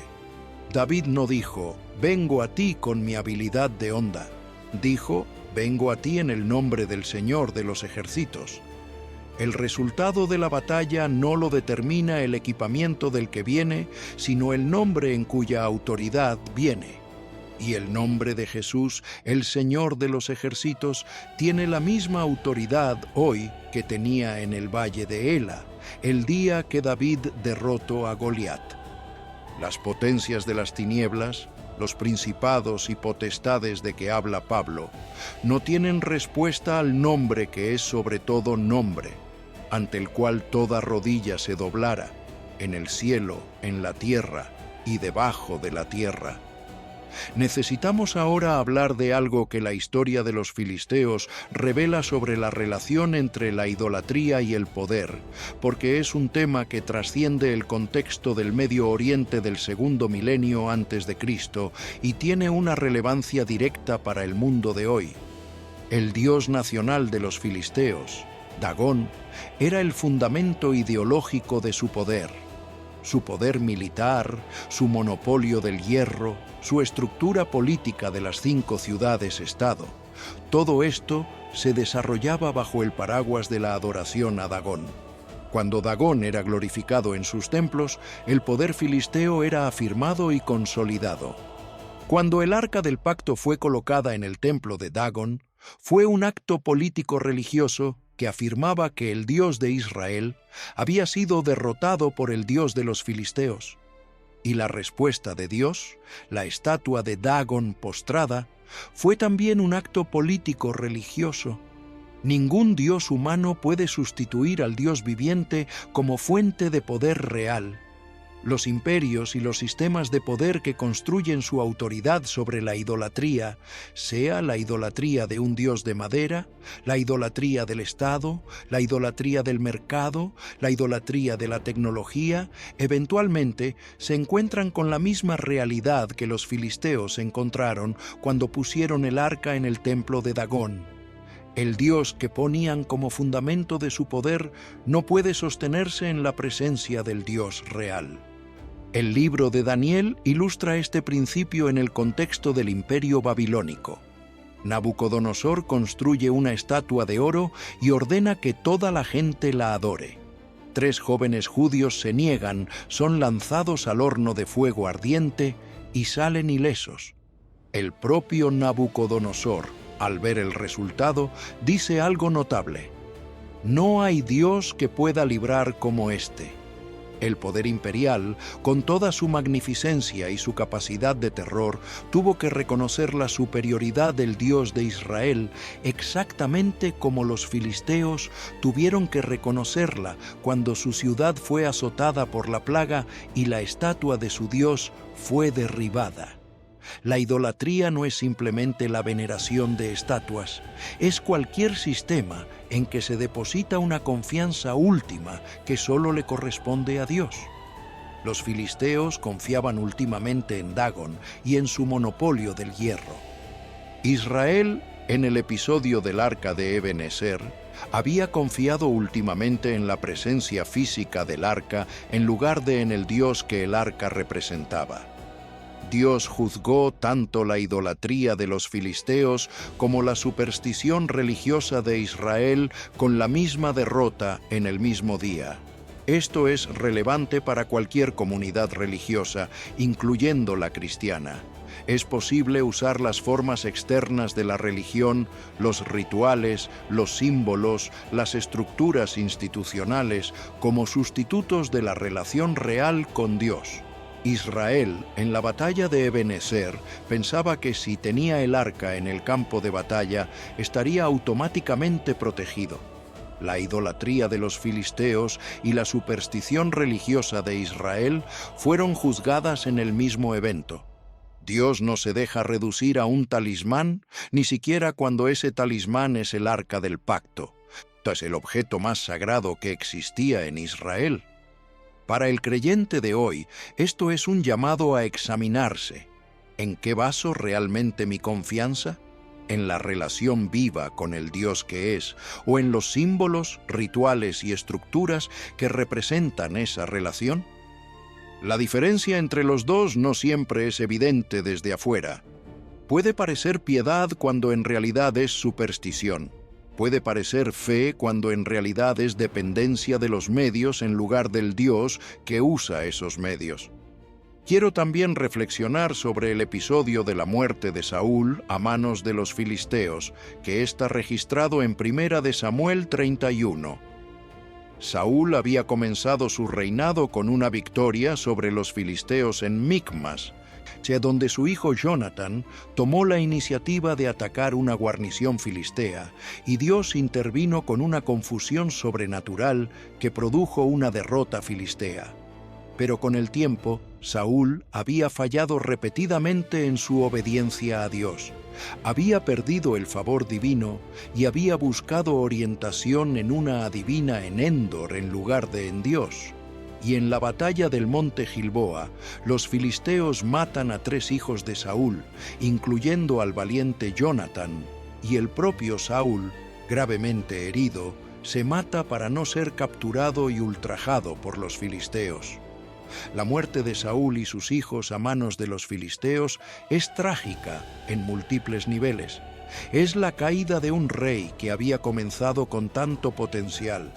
David no dijo: vengo a ti con mi habilidad de honda. Dijo: vengo a ti en el nombre del Señor de los ejércitos. El resultado de la batalla no lo determina el equipamiento del que viene, sino el nombre en cuya autoridad viene. Y el nombre de Jesús, el Señor de los ejércitos, tiene la misma autoridad hoy que tenía en el valle de Ela, el día que David derrotó a Goliat. Las potencias de las tinieblas, los principados y potestades de que habla Pablo, no tienen respuesta al nombre que es sobre todo nombre, ante el cual toda rodilla se doblara, en el cielo, en la tierra y debajo de la tierra. Necesitamos ahora hablar de algo que la historia de los filisteos revela sobre la relación entre la idolatría y el poder, porque es un tema que trasciende el contexto del Medio Oriente del segundo milenio antes de Cristo y tiene una relevancia directa para el mundo de hoy. El dios nacional de los filisteos, Dagón, era el fundamento ideológico de su poder. Su poder militar, su monopolio del hierro, su estructura política de las 5 ciudades-estado. Todo esto se desarrollaba bajo el paraguas de la adoración a Dagón. Cuando Dagón era glorificado en sus templos, el poder filisteo era afirmado y consolidado. Cuando el arca del pacto fue colocada en el templo de Dagón, fue un acto político-religioso que afirmaba que el Dios de Israel había sido derrotado por el Dios de los filisteos. Y la respuesta de Dios, la estatua de Dagón postrada, fue también un acto político-religioso. Ningún dios humano puede sustituir al Dios viviente como fuente de poder real. Los imperios y los sistemas de poder que construyen su autoridad sobre la idolatría, sea la idolatría de un dios de madera, la idolatría del Estado, la idolatría del mercado, la idolatría de la tecnología, eventualmente se encuentran con la misma realidad que los filisteos encontraron cuando pusieron el arca en el templo de Dagón. El Dios que ponían como fundamento de su poder no puede sostenerse en la presencia del Dios real. El libro de Daniel ilustra este principio en el contexto del imperio babilónico. Nabucodonosor construye una estatua de oro y ordena que toda la gente la adore. 3 jóvenes judíos se niegan, son lanzados al horno de fuego ardiente y salen ilesos. El propio Nabucodonosor, al ver el resultado, dice algo notable: «No hay Dios que pueda librar como este». El poder imperial, con toda su magnificencia y su capacidad de terror, tuvo que reconocer la superioridad del Dios de Israel, exactamente como los filisteos tuvieron que reconocerla cuando su ciudad fue azotada por la plaga y la estatua de su Dios fue derribada. La idolatría no es simplemente la veneración de estatuas, es cualquier sistema en que se deposita una confianza última que solo le corresponde a Dios. Los filisteos confiaban últimamente en Dagón y en su monopolio del hierro. Israel, en el episodio del arca de Ebenezer, había confiado últimamente en la presencia física del arca en lugar de en el Dios que el arca representaba. Dios juzgó tanto la idolatría de los filisteos como la superstición religiosa de Israel con la misma derrota en el mismo día. Esto es relevante para cualquier comunidad religiosa, incluyendo la cristiana. Es posible usar las formas externas de la religión, los rituales, los símbolos, las estructuras institucionales, como sustitutos de la relación real con Dios. Israel, en la batalla de Ebenezer, pensaba que si tenía el arca en el campo de batalla, estaría automáticamente protegido. La idolatría de los filisteos y la superstición religiosa de Israel fueron juzgadas en el mismo evento. Dios no se deja reducir a un talismán, ni siquiera cuando ese talismán es el arca del pacto, es el objeto más sagrado que existía en Israel. Para el creyente de hoy, esto es un llamado a examinarse. ¿En qué baso realmente mi confianza? ¿En la relación viva con el Dios que es, o en los símbolos, rituales y estructuras que representan esa relación? La diferencia entre los dos no siempre es evidente desde afuera. Puede parecer piedad cuando en realidad es superstición. Puede parecer fe cuando en realidad es dependencia de los medios en lugar del Dios que usa esos medios. Quiero también reflexionar sobre el episodio de la muerte de Saúl a manos de los filisteos, que está registrado en 1 Samuel 31. Saúl había comenzado su reinado con una victoria sobre los filisteos en Micmas, donde su hijo Jonatán tomó la iniciativa de atacar una guarnición filistea, y Dios intervino con una confusión sobrenatural que produjo una derrota filistea. Pero con el tiempo, Saúl había fallado repetidamente en su obediencia a Dios. Había perdido el favor divino y había buscado orientación en una adivina en Endor en lugar de en Dios. Y en la batalla del monte Gilboa, los filisteos matan a 3 hijos de Saúl, incluyendo al valiente Jonatán, y el propio Saúl, gravemente herido, se mata para no ser capturado y ultrajado por los filisteos. La muerte de Saúl y sus hijos a manos de los filisteos es trágica en múltiples niveles. Es la caída de un rey que había comenzado con tanto potencial.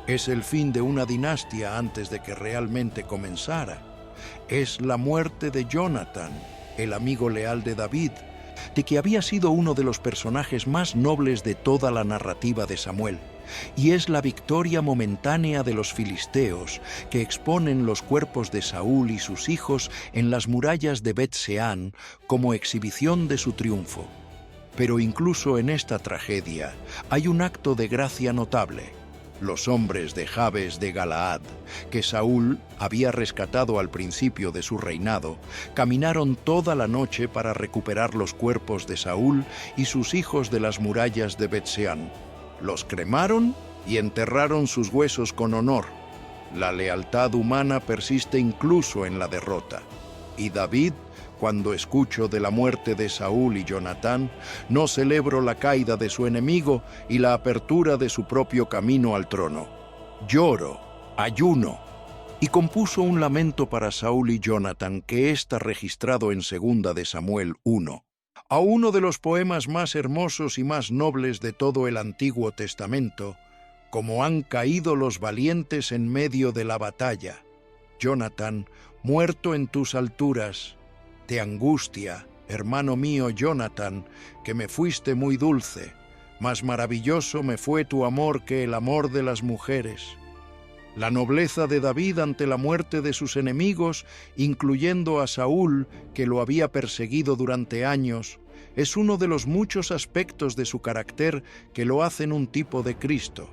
Es el fin de una dinastía antes de que realmente comenzara. Es la muerte de Jonatán, el amigo leal de David, de que había sido uno de los personajes más nobles de toda la narrativa de Samuel. Y es la victoria momentánea de los filisteos, que exponen los cuerpos de Saúl y sus hijos en las murallas de Bet-Seán como exhibición de su triunfo. Pero incluso en esta tragedia hay un acto de gracia notable. Los hombres de Jabes de Galaad, que Saúl había rescatado al principio de su reinado, caminaron toda la noche para recuperar los cuerpos de Saúl y sus hijos de las murallas de Bet-Seán. Los cremaron y enterraron sus huesos con honor. La lealtad humana persiste incluso en la derrota. Y David, cuando escucho de la muerte de Saúl y Jonatán, no celebro la caída de su enemigo y la apertura de su propio camino al trono. Lloro, ayuno, y compuso un lamento para Saúl y Jonatán que está registrado en 2 de Samuel 1. A uno de los poemas más hermosos y más nobles de todo el Antiguo Testamento, como han caído los valientes en medio de la batalla. Jonatán, muerto en tus alturas, de angustia, hermano mío Jonatán, que me fuiste muy dulce, más maravilloso me fue tu amor que el amor de las mujeres. La nobleza de David ante la muerte de sus enemigos, incluyendo a Saúl, que lo había perseguido durante años, es uno de los muchos aspectos de su carácter que lo hacen un tipo de Cristo.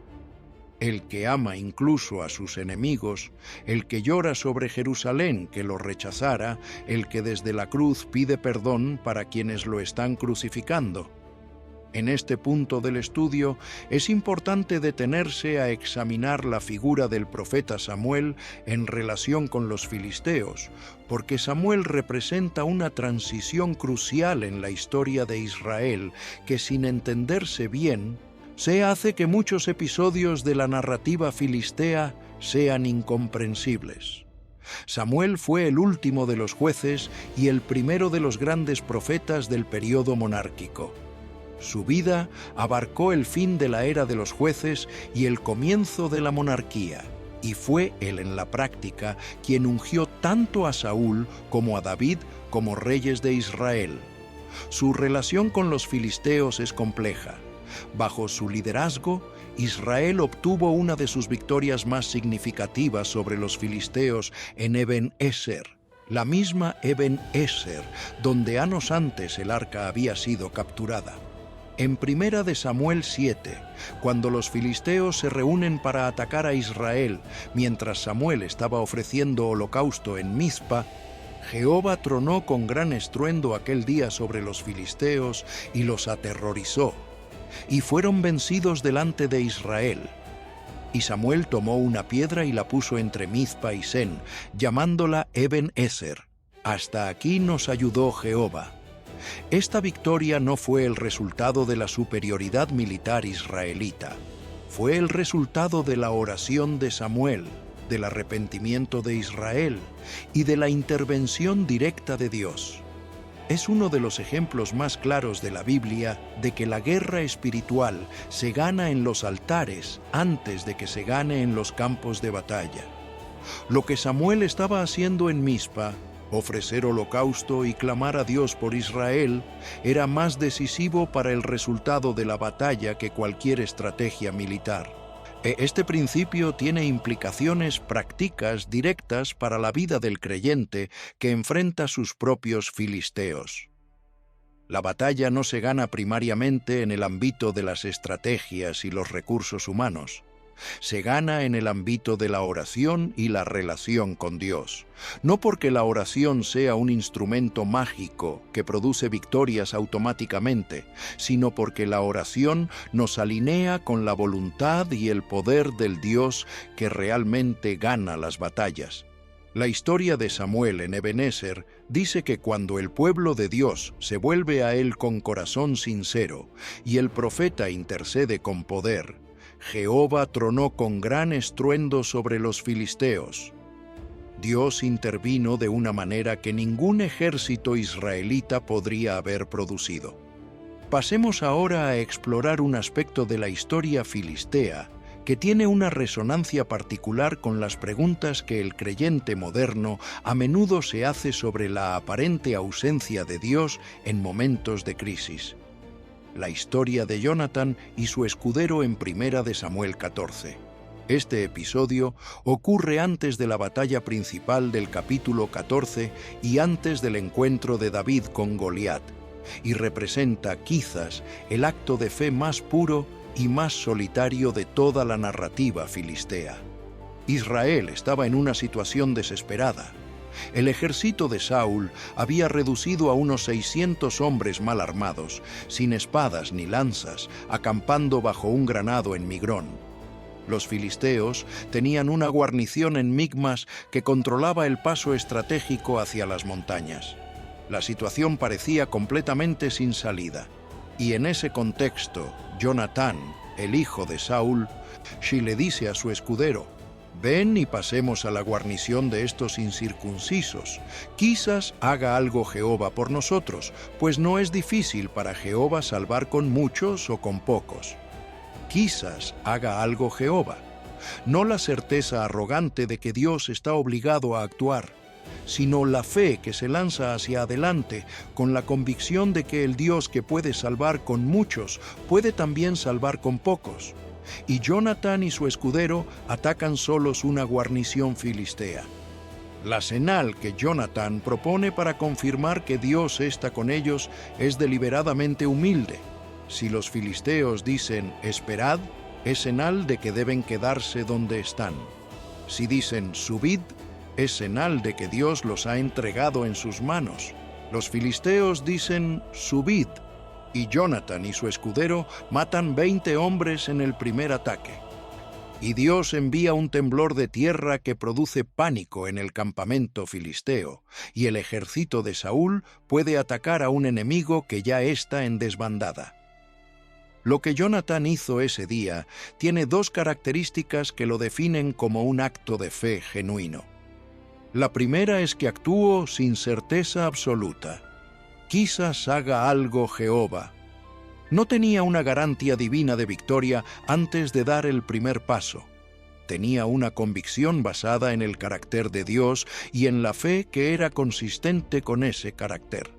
El que ama incluso a sus enemigos, el que llora sobre Jerusalén que lo rechazara, el que desde la cruz pide perdón para quienes lo están crucificando. En este punto del estudio es importante detenerse a examinar la figura del profeta Samuel en relación con los filisteos, porque Samuel representa una transición crucial en la historia de Israel que, sin entenderse bien, se hace que muchos episodios de la narrativa filistea sean incomprensibles. Samuel fue el último de los jueces y el primero de los grandes profetas del período monárquico. Su vida abarcó el fin de la era de los jueces y el comienzo de la monarquía, y fue él en la práctica quien ungió tanto a Saúl como a David como reyes de Israel. Su relación con los filisteos es compleja. Bajo su liderazgo, Israel obtuvo una de sus victorias más significativas sobre los filisteos en Eben-Eser, la misma Eben-Eser donde años antes el arca había sido capturada. En 1 de Samuel 7, cuando los filisteos se reúnen para atacar a Israel, mientras Samuel estaba ofreciendo holocausto en Mizpa, Jehová tronó con gran estruendo aquel día sobre los filisteos y los aterrorizó, y fueron vencidos delante de Israel. Y Samuel tomó una piedra y la puso entre Mizpa y Sen, llamándola Eben-Eser. Hasta aquí nos ayudó Jehová. Esta victoria no fue el resultado de la superioridad militar israelita. Fue el resultado de la oración de Samuel, del arrepentimiento de Israel y de la intervención directa de Dios. Es uno de los ejemplos más claros de la Biblia de que la guerra espiritual se gana en los altares antes de que se gane en los campos de batalla. Lo que Samuel estaba haciendo en Mizpa, ofrecer holocausto y clamar a Dios por Israel, era más decisivo para el resultado de la batalla que cualquier estrategia militar. Este principio tiene implicaciones prácticas directas para la vida del creyente que enfrenta sus propios filisteos. La batalla no se gana primariamente en el ámbito de las estrategias y los recursos humanos. Se gana en el ámbito de la oración y la relación con Dios. No porque la oración sea un instrumento mágico que produce victorias automáticamente, sino porque la oración nos alinea con la voluntad y el poder del Dios que realmente gana las batallas. La historia de Samuel en Eben-Eser dice que cuando el pueblo de Dios se vuelve a él con corazón sincero y el profeta intercede con poder, Jehová tronó con gran estruendo sobre los filisteos. Dios intervino de una manera que ningún ejército israelita podría haber producido. Pasemos ahora a explorar un aspecto de la historia filistea que tiene una resonancia particular con las preguntas que el creyente moderno a menudo se hace sobre la aparente ausencia de Dios en momentos de crisis. La historia de Jonatán y su escudero en 1 de Samuel 14. Este episodio ocurre antes de la batalla principal del capítulo 14 y antes del encuentro de David con Goliat, y representa quizás el acto de fe más puro y más solitario de toda la narrativa filistea. Israel estaba en una situación desesperada. El ejército de Saúl había reducido a unos 600 hombres mal armados, sin espadas ni lanzas, acampando bajo un granado en Migrón. Los filisteos tenían una guarnición en Micmas que controlaba el paso estratégico hacia las montañas. La situación parecía completamente sin salida. Y en ese contexto, Jonatán, el hijo de Saúl, le dice a su escudero: «Ven y pasemos a la guarnición de estos incircuncisos. Quizás haga algo Jehová por nosotros, pues no es difícil para Jehová salvar con muchos o con pocos». Quizás haga algo Jehová. No la certeza arrogante de que Dios está obligado a actuar, sino la fe que se lanza hacia adelante con la convicción de que el Dios que puede salvar con muchos puede también salvar con pocos. Y Jonatán y su escudero atacan solos una guarnición filistea. La señal que Jonatán propone para confirmar que Dios está con ellos es deliberadamente humilde. Si los filisteos dicen «esperad», es señal de que deben quedarse donde están. Si dicen «subid», es señal de que Dios los ha entregado en sus manos. Los filisteos dicen «subid», y Jonatán y su escudero matan 20 hombres en el primer ataque. Y Dios envía un temblor de tierra que produce pánico en el campamento filisteo, y el ejército de Saúl puede atacar a un enemigo que ya está en desbandada. Lo que Jonatán hizo ese día tiene dos características que lo definen como un acto de fe genuino. La primera es que actúo sin certeza absoluta. Quizás haga algo Jehová. No tenía una garantía divina de victoria antes de dar el primer paso. Tenía una convicción basada en el carácter de Dios y en la fe que era consistente con ese carácter.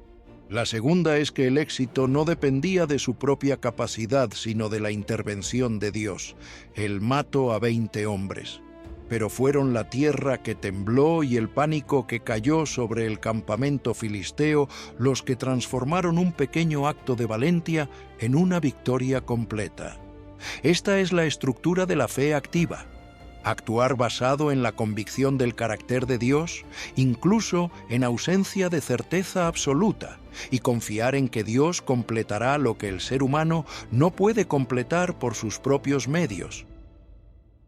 La segunda es que el éxito no dependía de su propia capacidad, sino de la intervención de Dios. Él mató a 20 hombres. Pero fueron la tierra que tembló y el pánico que cayó sobre el campamento filisteo los que transformaron un pequeño acto de valentía en una victoria completa. Esta es la estructura de la fe activa. Actuar basado en la convicción del carácter de Dios, incluso en ausencia de certeza absoluta, y confiar en que Dios completará lo que el ser humano no puede completar por sus propios medios.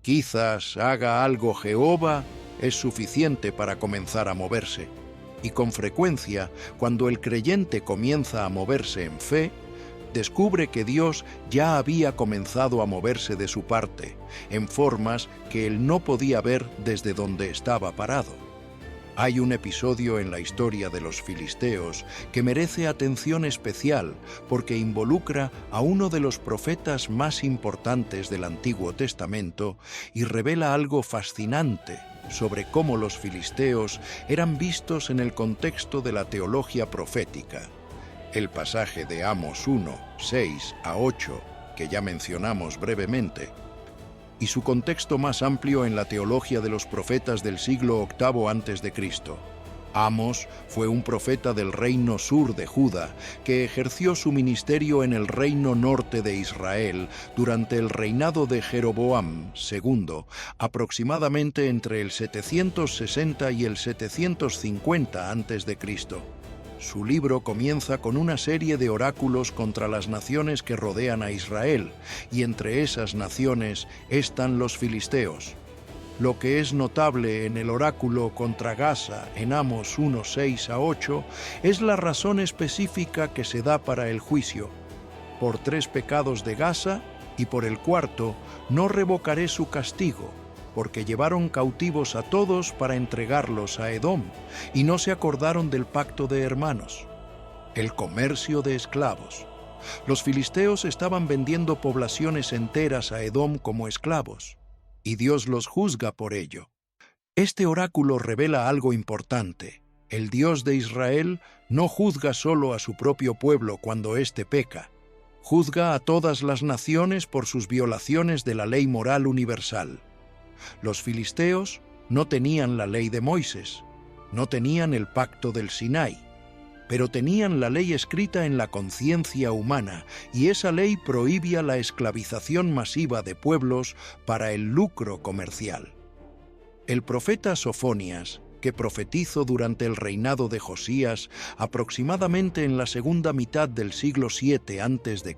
Quizás haga algo Jehová es suficiente para comenzar a moverse, y con frecuencia, cuando el creyente comienza a moverse en fe, descubre que Dios ya había comenzado a moverse de su parte, en formas que él no podía ver desde donde estaba parado. Hay un episodio en la historia de los filisteos que merece atención especial porque involucra a uno de los profetas más importantes del Antiguo Testamento y revela algo fascinante sobre cómo los filisteos eran vistos en el contexto de la teología profética. El pasaje de Amos 1, 6 a 8, que ya mencionamos brevemente, y su contexto más amplio en la teología de los profetas del siglo VIII a.C. Amos fue un profeta del reino sur de Judá que ejerció su ministerio en el reino norte de Israel durante el reinado de Jeroboam II, aproximadamente entre el 760 y el 750 a.C. Su libro comienza con una serie de oráculos contra las naciones que rodean a Israel, y entre esas naciones están los filisteos. Lo que es notable en el oráculo contra Gaza en Amos 1, 6 a 8 es la razón específica que se da para el juicio. Por 3 pecados de Gaza y por el cuarto no revocaré su castigo, porque llevaron cautivos a todos para entregarlos a Edom, y no se acordaron del pacto de hermanos. El comercio de esclavos. Los filisteos estaban vendiendo poblaciones enteras a Edom como esclavos, y Dios los juzga por ello. Este oráculo revela algo importante. El Dios de Israel no juzga solo a su propio pueblo cuando éste peca. Juzga a todas las naciones por sus violaciones de la ley moral universal. Los filisteos no tenían la ley de Moisés, no tenían el pacto del Sinaí, pero tenían la ley escrita en la conciencia humana, y esa ley prohibía la esclavización masiva de pueblos para el lucro comercial. El profeta Sofonías, que profetizó durante el reinado de Josías, aproximadamente en la segunda mitad del siglo VII a.C.,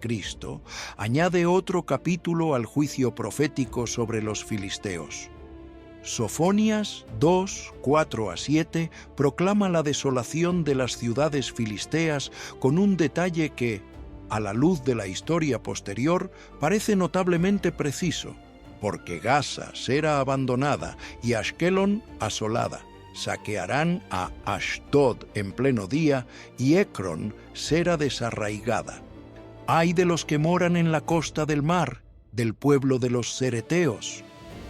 añade otro capítulo al juicio profético sobre los filisteos. Sofonías 2, 4 a 7 proclama la desolación de las ciudades filisteas con un detalle que, a la luz de la historia posterior, parece notablemente preciso, porque Gaza será abandonada y Ashkelon asolada. Saquearán a Ashdod en pleno día y Ecrón será desarraigada. Ay de los que moran en la costa del mar, del pueblo de los cereteos.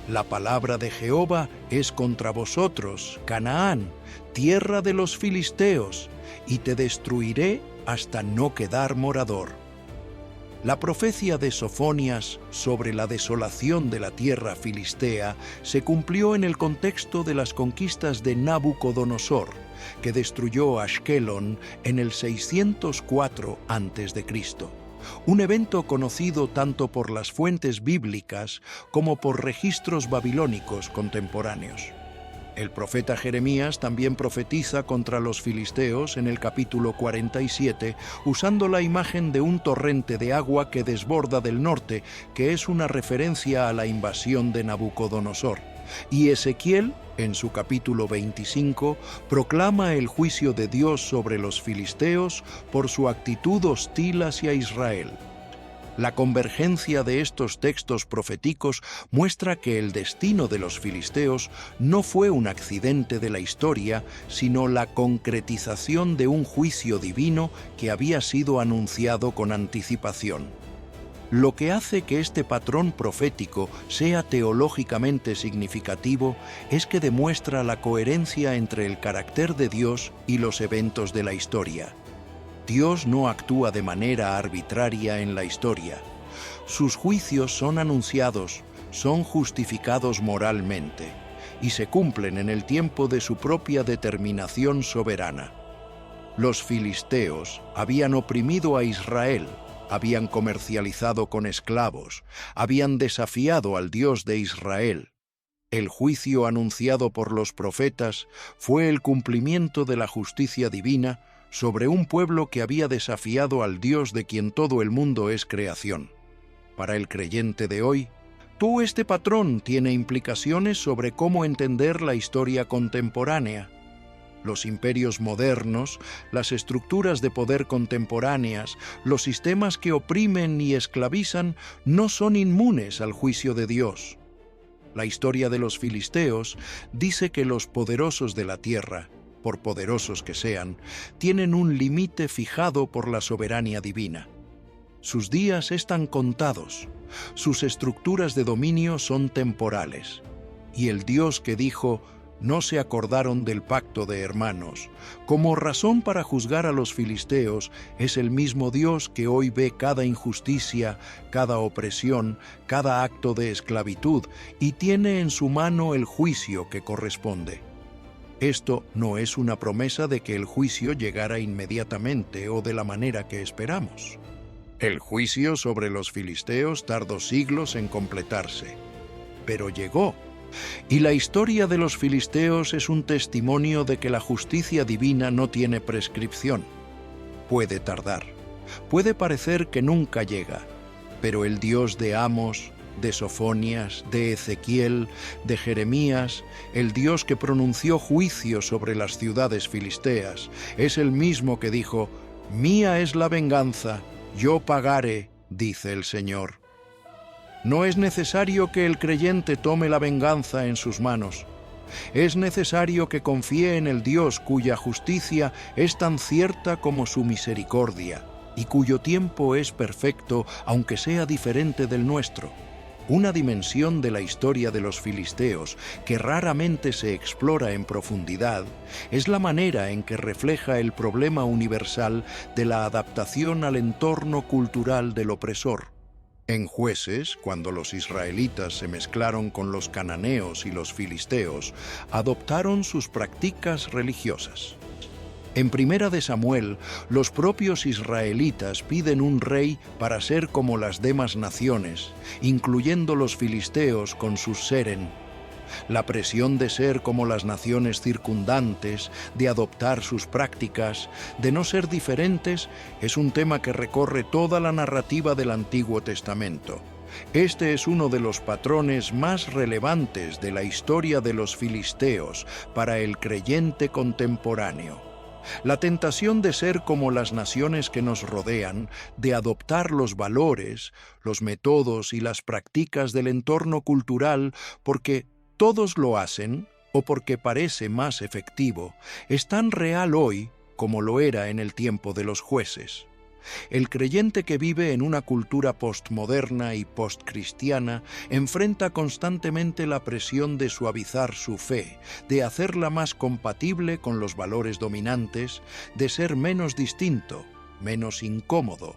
La palabra de Jehová es contra vosotros, Canaán, tierra de los filisteos, y te destruiré hasta no quedar morador. La profecía de Sofonías sobre la desolación de la tierra filistea se cumplió en el contexto de las conquistas de Nabucodonosor, que destruyó Ashkelon en el 604 a.C., un evento conocido tanto por las fuentes bíblicas como por registros babilónicos contemporáneos. El profeta Jeremías también profetiza contra los filisteos en el capítulo 47, usando la imagen de un torrente de agua que desborda del norte, que es una referencia a la invasión de Nabucodonosor. Y Ezequiel, en su capítulo 25, proclama el juicio de Dios sobre los filisteos por su actitud hostil hacia Israel. La convergencia de estos textos proféticos muestra que el destino de los filisteos no fue un accidente de la historia, sino la concretización de un juicio divino que había sido anunciado con anticipación. Lo que hace que este patrón profético sea teológicamente significativo es que demuestra la coherencia entre el carácter de Dios y los eventos de la historia. Dios no actúa de manera arbitraria en la historia. Sus juicios son anunciados, son justificados moralmente y se cumplen en el tiempo de su propia determinación soberana. Los filisteos habían oprimido a Israel, habían comercializado con esclavos, habían desafiado al Dios de Israel. El juicio anunciado por los profetas fue el cumplimiento de la justicia divina sobre un pueblo que había desafiado al Dios de quien todo el mundo es creación. Para el creyente de hoy, todo este patrón tiene implicaciones sobre cómo entender la historia contemporánea. Los imperios modernos, las estructuras de poder contemporáneas, los sistemas que oprimen y esclavizan no son inmunes al juicio de Dios. La historia de los filisteos dice que los poderosos de la tierra, por poderosos que sean, tienen un límite fijado por la soberanía divina. Sus días están contados, sus estructuras de dominio son temporales. Y el Dios que dijo, no se acordaron del pacto de hermanos, como razón para juzgar a los filisteos, es el mismo Dios que hoy ve cada injusticia, cada opresión, cada acto de esclavitud, y tiene en su mano el juicio que corresponde. Esto no es una promesa de que el juicio llegara inmediatamente o de la manera que esperamos. El juicio sobre los filisteos tardó siglos en completarse, pero llegó. Y la historia de los filisteos es un testimonio de que la justicia divina no tiene prescripción. Puede tardar, puede parecer que nunca llega, pero el Dios de Amos, de Sofonías, de Ezequiel, de Jeremías, el Dios que pronunció juicio sobre las ciudades filisteas, es el mismo que dijo, «Mía es la venganza, yo pagaré», dice el Señor. No es necesario que el creyente tome la venganza en sus manos. Es necesario que confíe en el Dios cuya justicia es tan cierta como su misericordia y cuyo tiempo es perfecto aunque sea diferente del nuestro. Una dimensión de la historia de los filisteos que raramente se explora en profundidad es la manera en que refleja el problema universal de la adaptación al entorno cultural del opresor. En Jueces, cuando los israelitas se mezclaron con los cananeos y los filisteos, adoptaron sus prácticas religiosas. En Primera de Samuel, los propios israelitas piden un rey para ser como las demás naciones, incluyendo los filisteos con sus seren. La presión de ser como las naciones circundantes, de adoptar sus prácticas, de no ser diferentes, es un tema que recorre toda la narrativa del Antiguo Testamento. Este es uno de los patrones más relevantes de la historia de los filisteos para el creyente contemporáneo. La tentación de ser como las naciones que nos rodean, de adoptar los valores, los métodos y las prácticas del entorno cultural porque todos lo hacen o porque parece más efectivo, es tan real hoy como lo era en el tiempo de los jueces. El creyente que vive en una cultura postmoderna y postcristiana enfrenta constantemente la presión de suavizar su fe, de hacerla más compatible con los valores dominantes, de ser menos distinto, menos incómodo,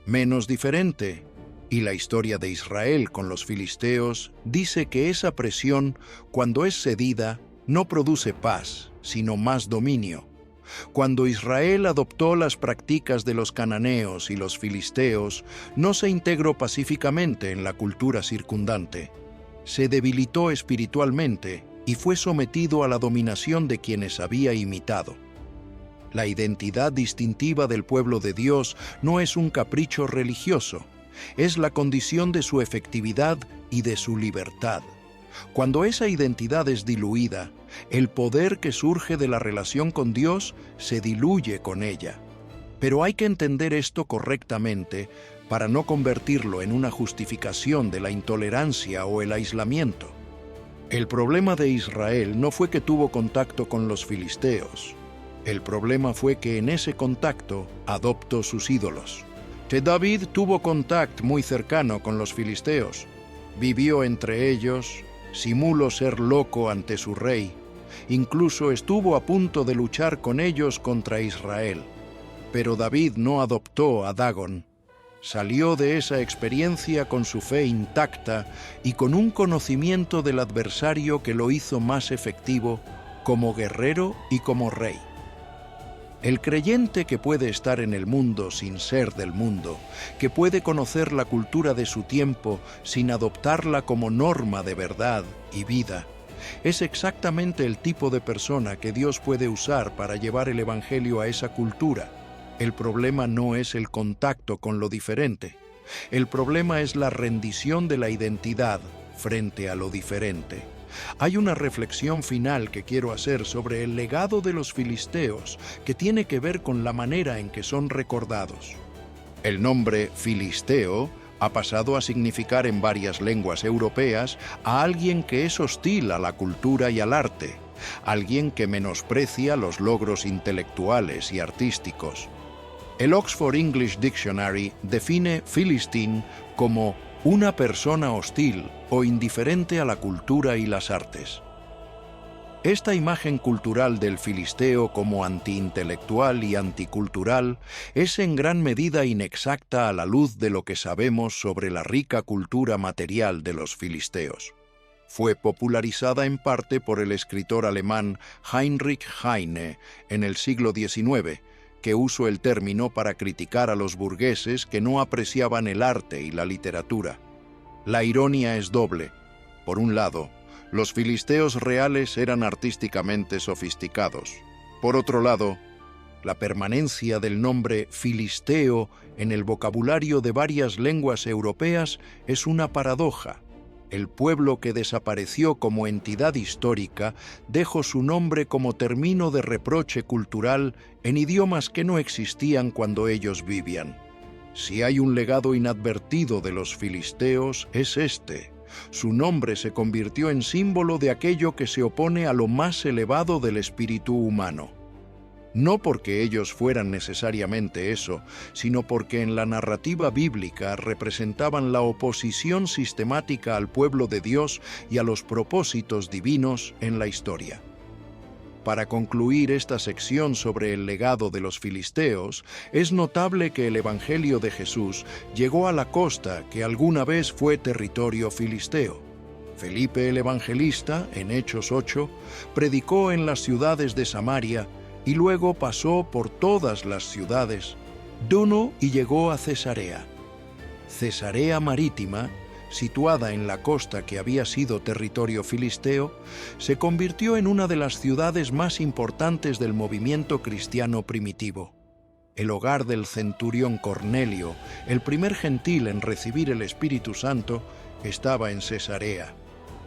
menos diferente. Y la historia de Israel con los filisteos dice que esa presión, cuando es cedida, no produce paz, sino más dominio. Cuando Israel adoptó las prácticas de los cananeos y los filisteos, no se integró pacíficamente en la cultura circundante. Se debilitó espiritualmente y fue sometido a la dominación de quienes había imitado. La identidad distintiva del pueblo de Dios no es un capricho religioso, es la condición de su efectividad y de su libertad. Cuando esa identidad es diluida, el poder que surge de la relación con Dios se diluye con ella. Pero hay que entender esto correctamente para no convertirlo en una justificación de la intolerancia o el aislamiento. El problema de Israel no fue que tuvo contacto con los filisteos. El problema fue que en ese contacto adoptó sus ídolos. Que David tuvo contacto muy cercano con los filisteos. Vivió entre ellos, simuló ser loco ante su rey. Incluso estuvo a punto de luchar con ellos contra Israel. Pero David no adoptó a Dagón. Salió de esa experiencia con su fe intacta y con un conocimiento del adversario que lo hizo más efectivo como guerrero y como rey. El creyente que puede estar en el mundo sin ser del mundo, que puede conocer la cultura de su tiempo sin adoptarla como norma de verdad y vida, es exactamente el tipo de persona que Dios puede usar para llevar el Evangelio a esa cultura. El problema no es el contacto con lo diferente. El problema es la rendición de la identidad frente a lo diferente. Hay una reflexión final que quiero hacer sobre el legado de los filisteos que tiene que ver con la manera en que son recordados. El nombre filisteo ha pasado a significar en varias lenguas europeas a alguien que es hostil a la cultura y al arte, alguien que menosprecia los logros intelectuales y artísticos. El Oxford English Dictionary define Philistine como una persona hostil o indiferente a la cultura y las artes. Esta imagen cultural del filisteo como antiintelectual y anticultural es en gran medida inexacta a la luz de lo que sabemos sobre la rica cultura material de los filisteos. Fue popularizada en parte por el escritor alemán Heinrich Heine en el siglo XIX, que usó el término para criticar a los burgueses que no apreciaban el arte y la literatura. La ironía es doble. Por un lado, los filisteos reales eran artísticamente sofisticados. Por otro lado, la permanencia del nombre filisteo en el vocabulario de varias lenguas europeas es una paradoja. El pueblo que desapareció como entidad histórica dejó su nombre como término de reproche cultural en idiomas que no existían cuando ellos vivían. Si hay un legado inadvertido de los filisteos, es este. Su nombre se convirtió en símbolo de aquello que se opone a lo más elevado del espíritu humano. No porque ellos fueran necesariamente eso, sino porque en la narrativa bíblica representaban la oposición sistemática al pueblo de Dios y a los propósitos divinos en la historia. Para concluir esta sección sobre el legado de los filisteos, es notable que el Evangelio de Jesús llegó a la costa que alguna vez fue territorio filisteo. Felipe el Evangelista, en Hechos 8, predicó en las ciudades de Samaria y luego pasó por todas las ciudades, dono y llegó a Cesarea. Cesarea Marítima, situada en la costa que había sido territorio filisteo, se convirtió en una de las ciudades más importantes del movimiento cristiano primitivo. El hogar del centurión Cornelio, el primer gentil en recibir el Espíritu Santo, estaba en Cesarea.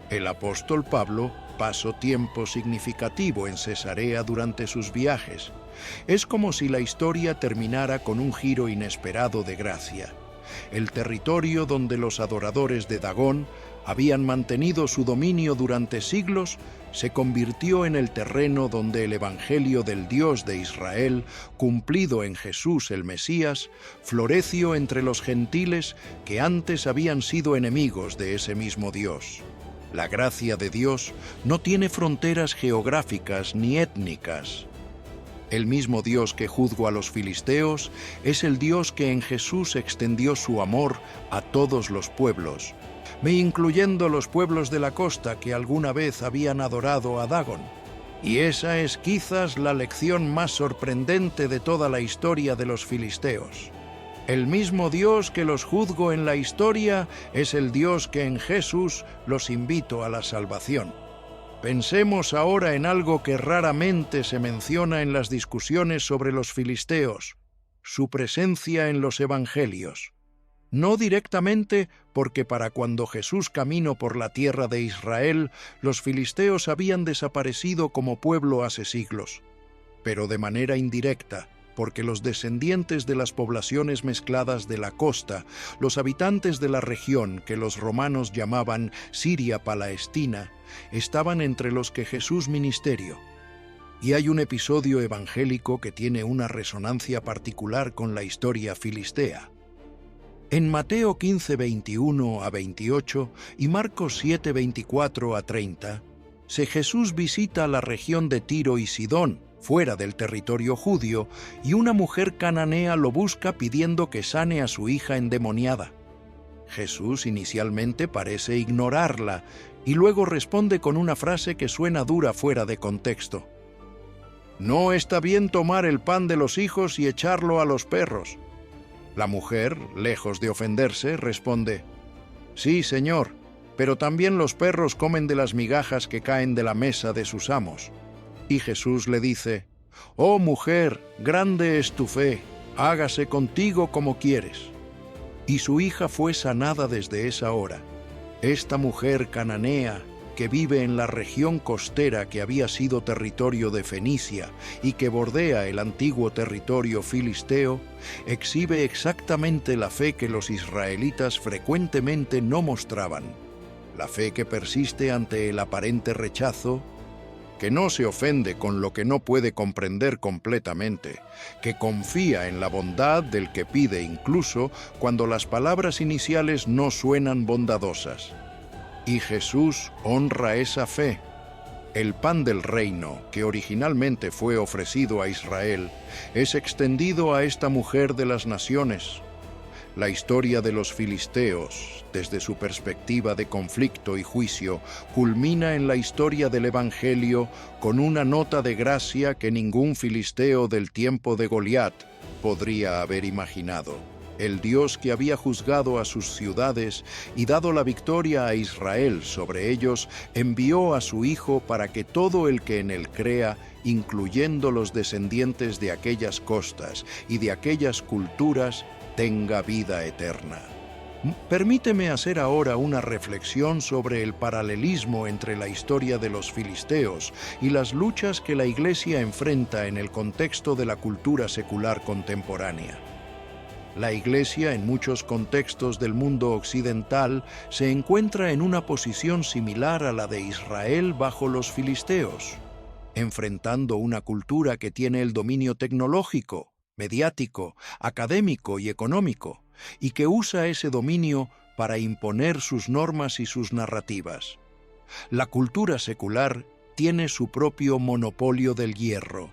El apóstol Pablo pasó tiempo significativo en Cesarea durante sus viajes. Es como si la historia terminara con un giro inesperado de gracia. El territorio donde los adoradores de Dagón habían mantenido su dominio durante siglos se convirtió en el terreno donde el Evangelio del Dios de Israel, cumplido en Jesús el Mesías, floreció entre los gentiles que antes habían sido enemigos de ese mismo Dios. La gracia de Dios no tiene fronteras geográficas ni étnicas. El mismo Dios que juzgó a los filisteos es el Dios que en Jesús extendió su amor a todos los pueblos, incluyendo los pueblos de la costa que alguna vez habían adorado a Dagón. Y esa es quizás la lección más sorprendente de toda la historia de los filisteos. El mismo Dios que los juzgó en la historia es el Dios que en Jesús los invitó a la salvación. Pensemos ahora en algo que raramente se menciona en las discusiones sobre los filisteos, su presencia en los evangelios. No directamente, porque para cuando Jesús caminó por la tierra de Israel, los filisteos habían desaparecido como pueblo hace siglos, pero de manera indirecta, porque los descendientes de las poblaciones mezcladas de la costa, los habitantes de la región que los romanos llamaban Siria-Palestina, estaban entre los que Jesús ministerio. Y hay un episodio evangélico que tiene una resonancia particular con la historia filistea. En Mateo 15, 21 a 28 y Marcos 7, 24 a 30, Jesús visita la región de Tiro y Sidón, fuera del territorio judío, y una mujer cananea lo busca pidiendo que sane a su hija endemoniada. Jesús inicialmente parece ignorarla y luego responde con una frase que suena dura fuera de contexto. «No está bien tomar el pan de los hijos y echarlo a los perros». La mujer, lejos de ofenderse, responde: «Sí, Señor, pero también los perros comen de las migajas que caen de la mesa de sus amos». Y Jesús le dice: «Oh mujer, grande es tu fe, hágase contigo como quieres». Y su hija fue sanada desde esa hora. Esta mujer cananea, que vive en la región costera que había sido territorio de Fenicia y que bordea el antiguo territorio filisteo, exhibe exactamente la fe que los israelitas frecuentemente no mostraban, la fe que persiste ante el aparente rechazo, que no se ofende con lo que no puede comprender completamente, que confía en la bondad del que pide incluso cuando las palabras iniciales no suenan bondadosas. Y Jesús honra esa fe. El pan del reino, que originalmente fue ofrecido a Israel, es extendido a esta mujer de las naciones. La historia de los filisteos, desde su perspectiva de conflicto y juicio, culmina en la historia del Evangelio con una nota de gracia que ningún filisteo del tiempo de Goliat podría haber imaginado. El Dios que había juzgado a sus ciudades y dado la victoria a Israel sobre ellos, envió a su Hijo para que todo el que en él crea, incluyendo los descendientes de aquellas costas y de aquellas culturas, tenga vida eterna. Permíteme hacer ahora una reflexión sobre el paralelismo entre la historia de los filisteos y las luchas que la Iglesia enfrenta en el contexto de la cultura secular contemporánea. La Iglesia, en muchos contextos del mundo occidental, se encuentra en una posición similar a la de Israel bajo los filisteos, enfrentando una cultura que tiene el dominio tecnológico, mediático, académico y económico, y que usa ese dominio para imponer sus normas y sus narrativas. La cultura secular tiene su propio monopolio del hierro,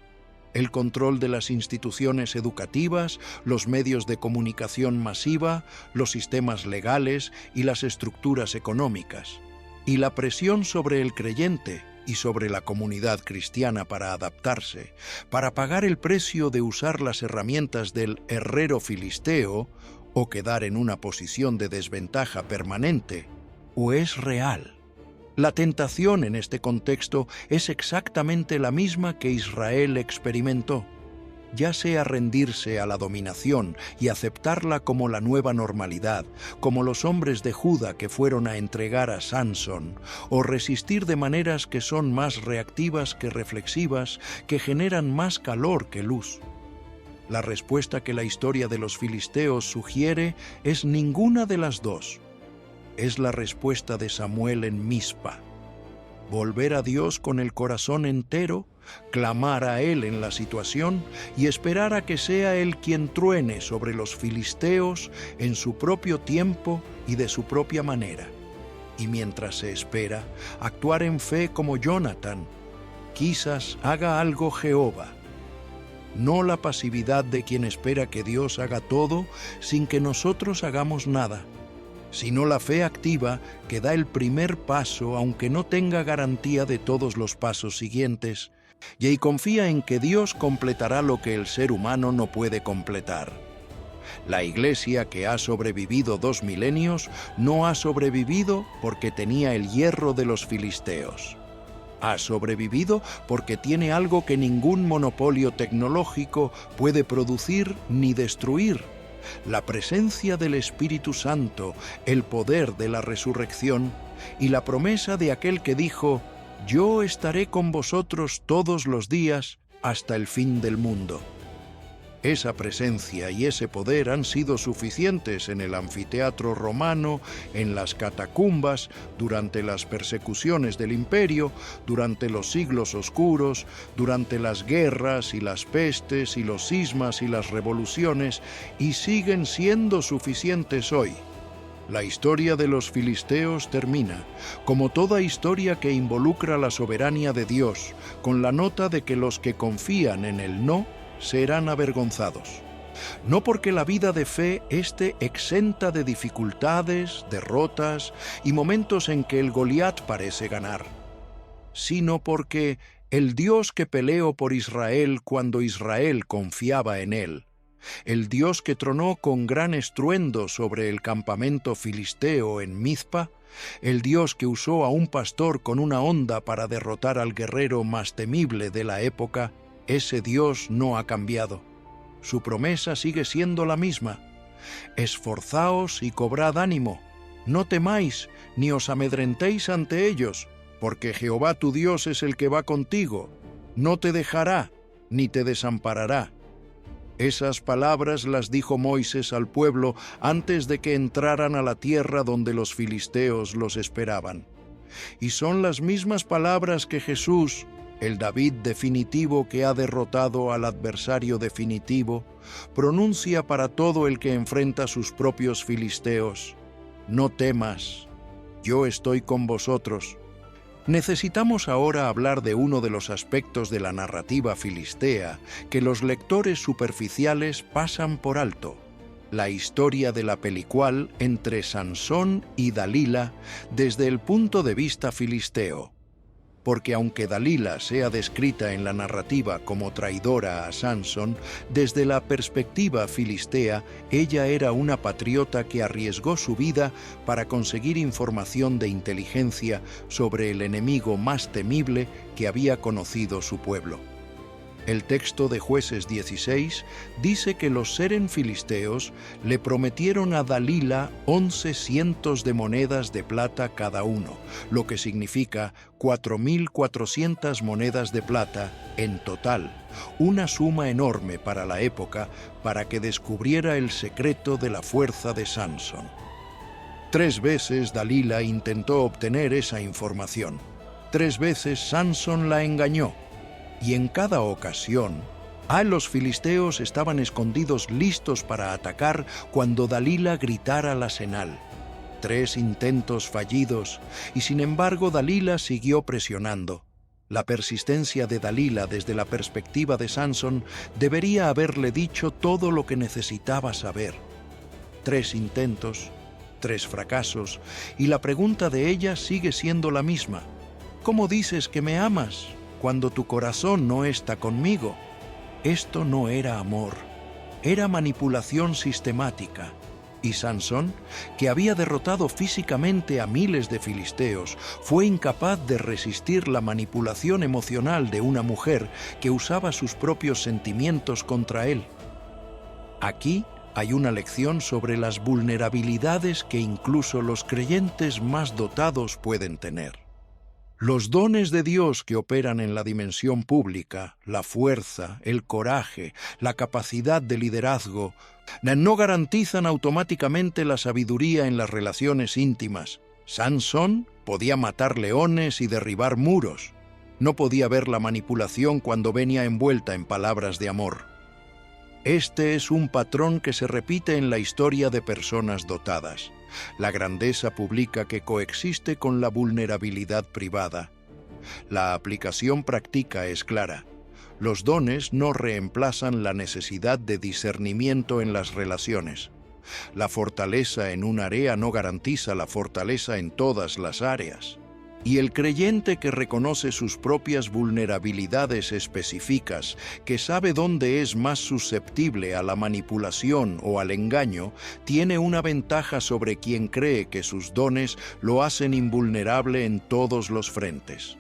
el control de las instituciones educativas, los medios de comunicación masiva, los sistemas legales y las estructuras económicas, y la presión sobre el creyente y sobre la comunidad cristiana para adaptarse, para pagar el precio de usar las herramientas del herrero filisteo o quedar en una posición de desventaja permanente, o es real. La tentación en este contexto es exactamente la misma que Israel experimentó, ya sea rendirse a la dominación y aceptarla como la nueva normalidad, como los hombres de Judá que fueron a entregar a Sansón, o resistir de maneras que son más reactivas que reflexivas, que generan más calor que luz. La respuesta que la historia de los filisteos sugiere es ninguna de las dos. Es la respuesta de Samuel en Mizpa. Volver a Dios con el corazón entero, clamar a Él en la situación y esperar a que sea Él quien truene sobre los filisteos en su propio tiempo y de su propia manera. Y mientras se espera, actuar en fe como Jonathan. Quizás haga algo Jehová. No la pasividad de quien espera que Dios haga todo sin que nosotros hagamos nada, sino la fe activa que da el primer paso aunque no tenga garantía de todos los pasos siguientes, y confía en que Dios completará lo que el ser humano no puede completar. La Iglesia, que ha sobrevivido 2 milenios, no ha sobrevivido porque tenía el hierro de los filisteos. Ha sobrevivido porque tiene algo que ningún monopolio tecnológico puede producir ni destruir: la presencia del Espíritu Santo, el poder de la resurrección y la promesa de aquel que dijo: «Yo estaré con vosotros todos los días hasta el fin del mundo». Esa presencia y ese poder han sido suficientes en el anfiteatro romano, en las catacumbas, durante las persecuciones del imperio, durante los siglos oscuros, durante las guerras y las pestes y los cismas y las revoluciones, y siguen siendo suficientes hoy. La historia de los filisteos termina, como toda historia que involucra la soberanía de Dios, con la nota de que los que confían en el no serán avergonzados. No porque la vida de fe esté exenta de dificultades, derrotas y momentos en que el Goliat parece ganar, sino porque el Dios que peleó por Israel cuando Israel confiaba en él, el Dios que tronó con gran estruendo sobre el campamento filisteo en Mizpa, el Dios que usó a un pastor con una honda para derrotar al guerrero más temible de la época, ese Dios no ha cambiado. Su promesa sigue siendo la misma. Esforzaos y cobrad ánimo. No temáis, ni os amedrentéis ante ellos, porque Jehová tu Dios es el que va contigo. No te dejará, ni te desamparará. Esas palabras las dijo Moisés al pueblo antes de que entraran a la tierra donde los filisteos los esperaban. Y son las mismas palabras que Jesús, el David definitivo que ha derrotado al adversario definitivo, pronuncia para todo el que enfrenta sus propios filisteos. No temas, yo estoy con vosotros. Necesitamos ahora hablar de uno de los aspectos de la narrativa filistea que los lectores superficiales pasan por alto: la historia de la pelicual entre Sansón y Dalila desde el punto de vista filisteo. Porque aunque Dalila sea descrita en la narrativa como traidora a Sansón, desde la perspectiva filistea, ella era una patriota que arriesgó su vida para conseguir información de inteligencia sobre el enemigo más temible que había conocido su pueblo. El texto de Jueces 16 dice que los seren filisteos le prometieron a Dalila 11 cientos de monedas de plata cada uno, lo que significa 4.400 monedas de plata en total, una suma enorme para la época para que descubriera el secreto de la fuerza de Sansón. 3 veces Dalila intentó obtener esa información. 3 veces Sansón la engañó. Y en cada ocasión, los filisteos estaban escondidos listos para atacar cuando Dalila gritara la señal. 3 intentos fallidos, y sin embargo Dalila siguió presionando. La persistencia de Dalila desde la perspectiva de Sansón debería haberle dicho todo lo que necesitaba saber. 3 intentos, 3 fracasos, y la pregunta de ella sigue siendo la misma. ¿Cómo dices que me amas cuando tu corazón no está conmigo? Esto no era amor, era manipulación sistemática. Y Sansón, que había derrotado físicamente a miles de filisteos, fue incapaz de resistir la manipulación emocional de una mujer que usaba sus propios sentimientos contra él. Aquí hay una lección sobre las vulnerabilidades que incluso los creyentes más dotados pueden tener. Los dones de Dios que operan en la dimensión pública, la fuerza, el coraje, la capacidad de liderazgo, no garantizan automáticamente la sabiduría en las relaciones íntimas. Sansón podía matar leones y derribar muros. No podía ver la manipulación cuando venía envuelta en palabras de amor. Este es un patrón que se repite en la historia de personas dotadas. La grandeza pública que coexiste con la vulnerabilidad privada. La aplicación práctica es clara. Los dones no reemplazan la necesidad de discernimiento en las relaciones. La fortaleza en un área no garantiza la fortaleza en todas las áreas. Y el creyente que reconoce sus propias vulnerabilidades específicas, que sabe dónde es más susceptible a la manipulación o al engaño, tiene una ventaja sobre quien cree que sus dones lo hacen invulnerable en todos los frentes.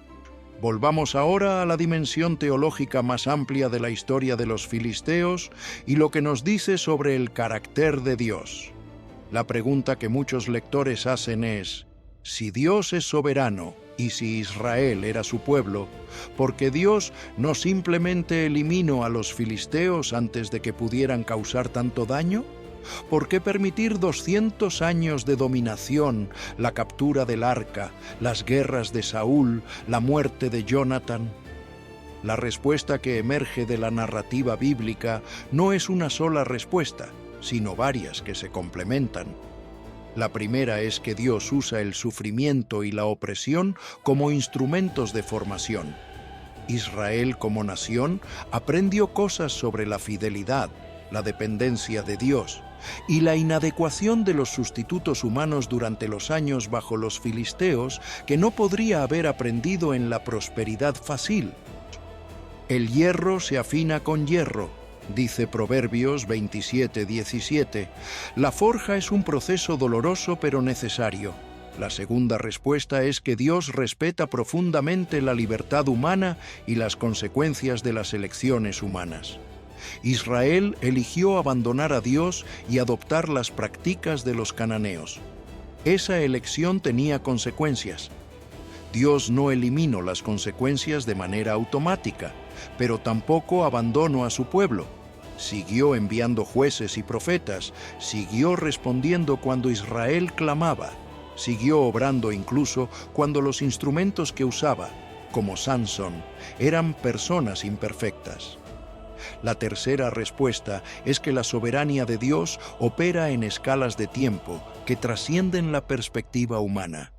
Volvamos ahora a la dimensión teológica más amplia de la historia de los filisteos y lo que nos dice sobre el carácter de Dios. La pregunta que muchos lectores hacen es: si Dios es soberano, Y si Israel era su pueblo, porque Dios no simplemente eliminó a los filisteos antes de que pudieran causar tanto daño? ¿Por qué permitir 200 años de dominación, la captura del arca, las guerras de Saúl, la muerte de Jonathan? La respuesta que emerge de la narrativa bíblica no es una sola respuesta, sino varias que se complementan. La primera es que Dios usa el sufrimiento y la opresión como instrumentos de formación. Israel como nación aprendió cosas sobre la fidelidad, la dependencia de Dios y la inadecuación de los sustitutos humanos durante los años bajo los filisteos que no podría haber aprendido en la prosperidad fácil. El hierro se afina con hierro, dice Proverbios 27:17. La forja es un proceso doloroso pero necesario. La segunda respuesta es que Dios respeta profundamente la libertad humana y las consecuencias de las elecciones humanas. Israel eligió abandonar a Dios y adoptar las prácticas de los cananeos. Esa elección tenía consecuencias. Dios no eliminó las consecuencias de manera automática, pero tampoco abandonó a su pueblo. Siguió enviando jueces y profetas, siguió respondiendo cuando Israel clamaba, siguió obrando incluso cuando los instrumentos que usaba, como Sansón, eran personas imperfectas. La tercera respuesta es que la soberanía de Dios opera en escalas de tiempo que trascienden la perspectiva humana.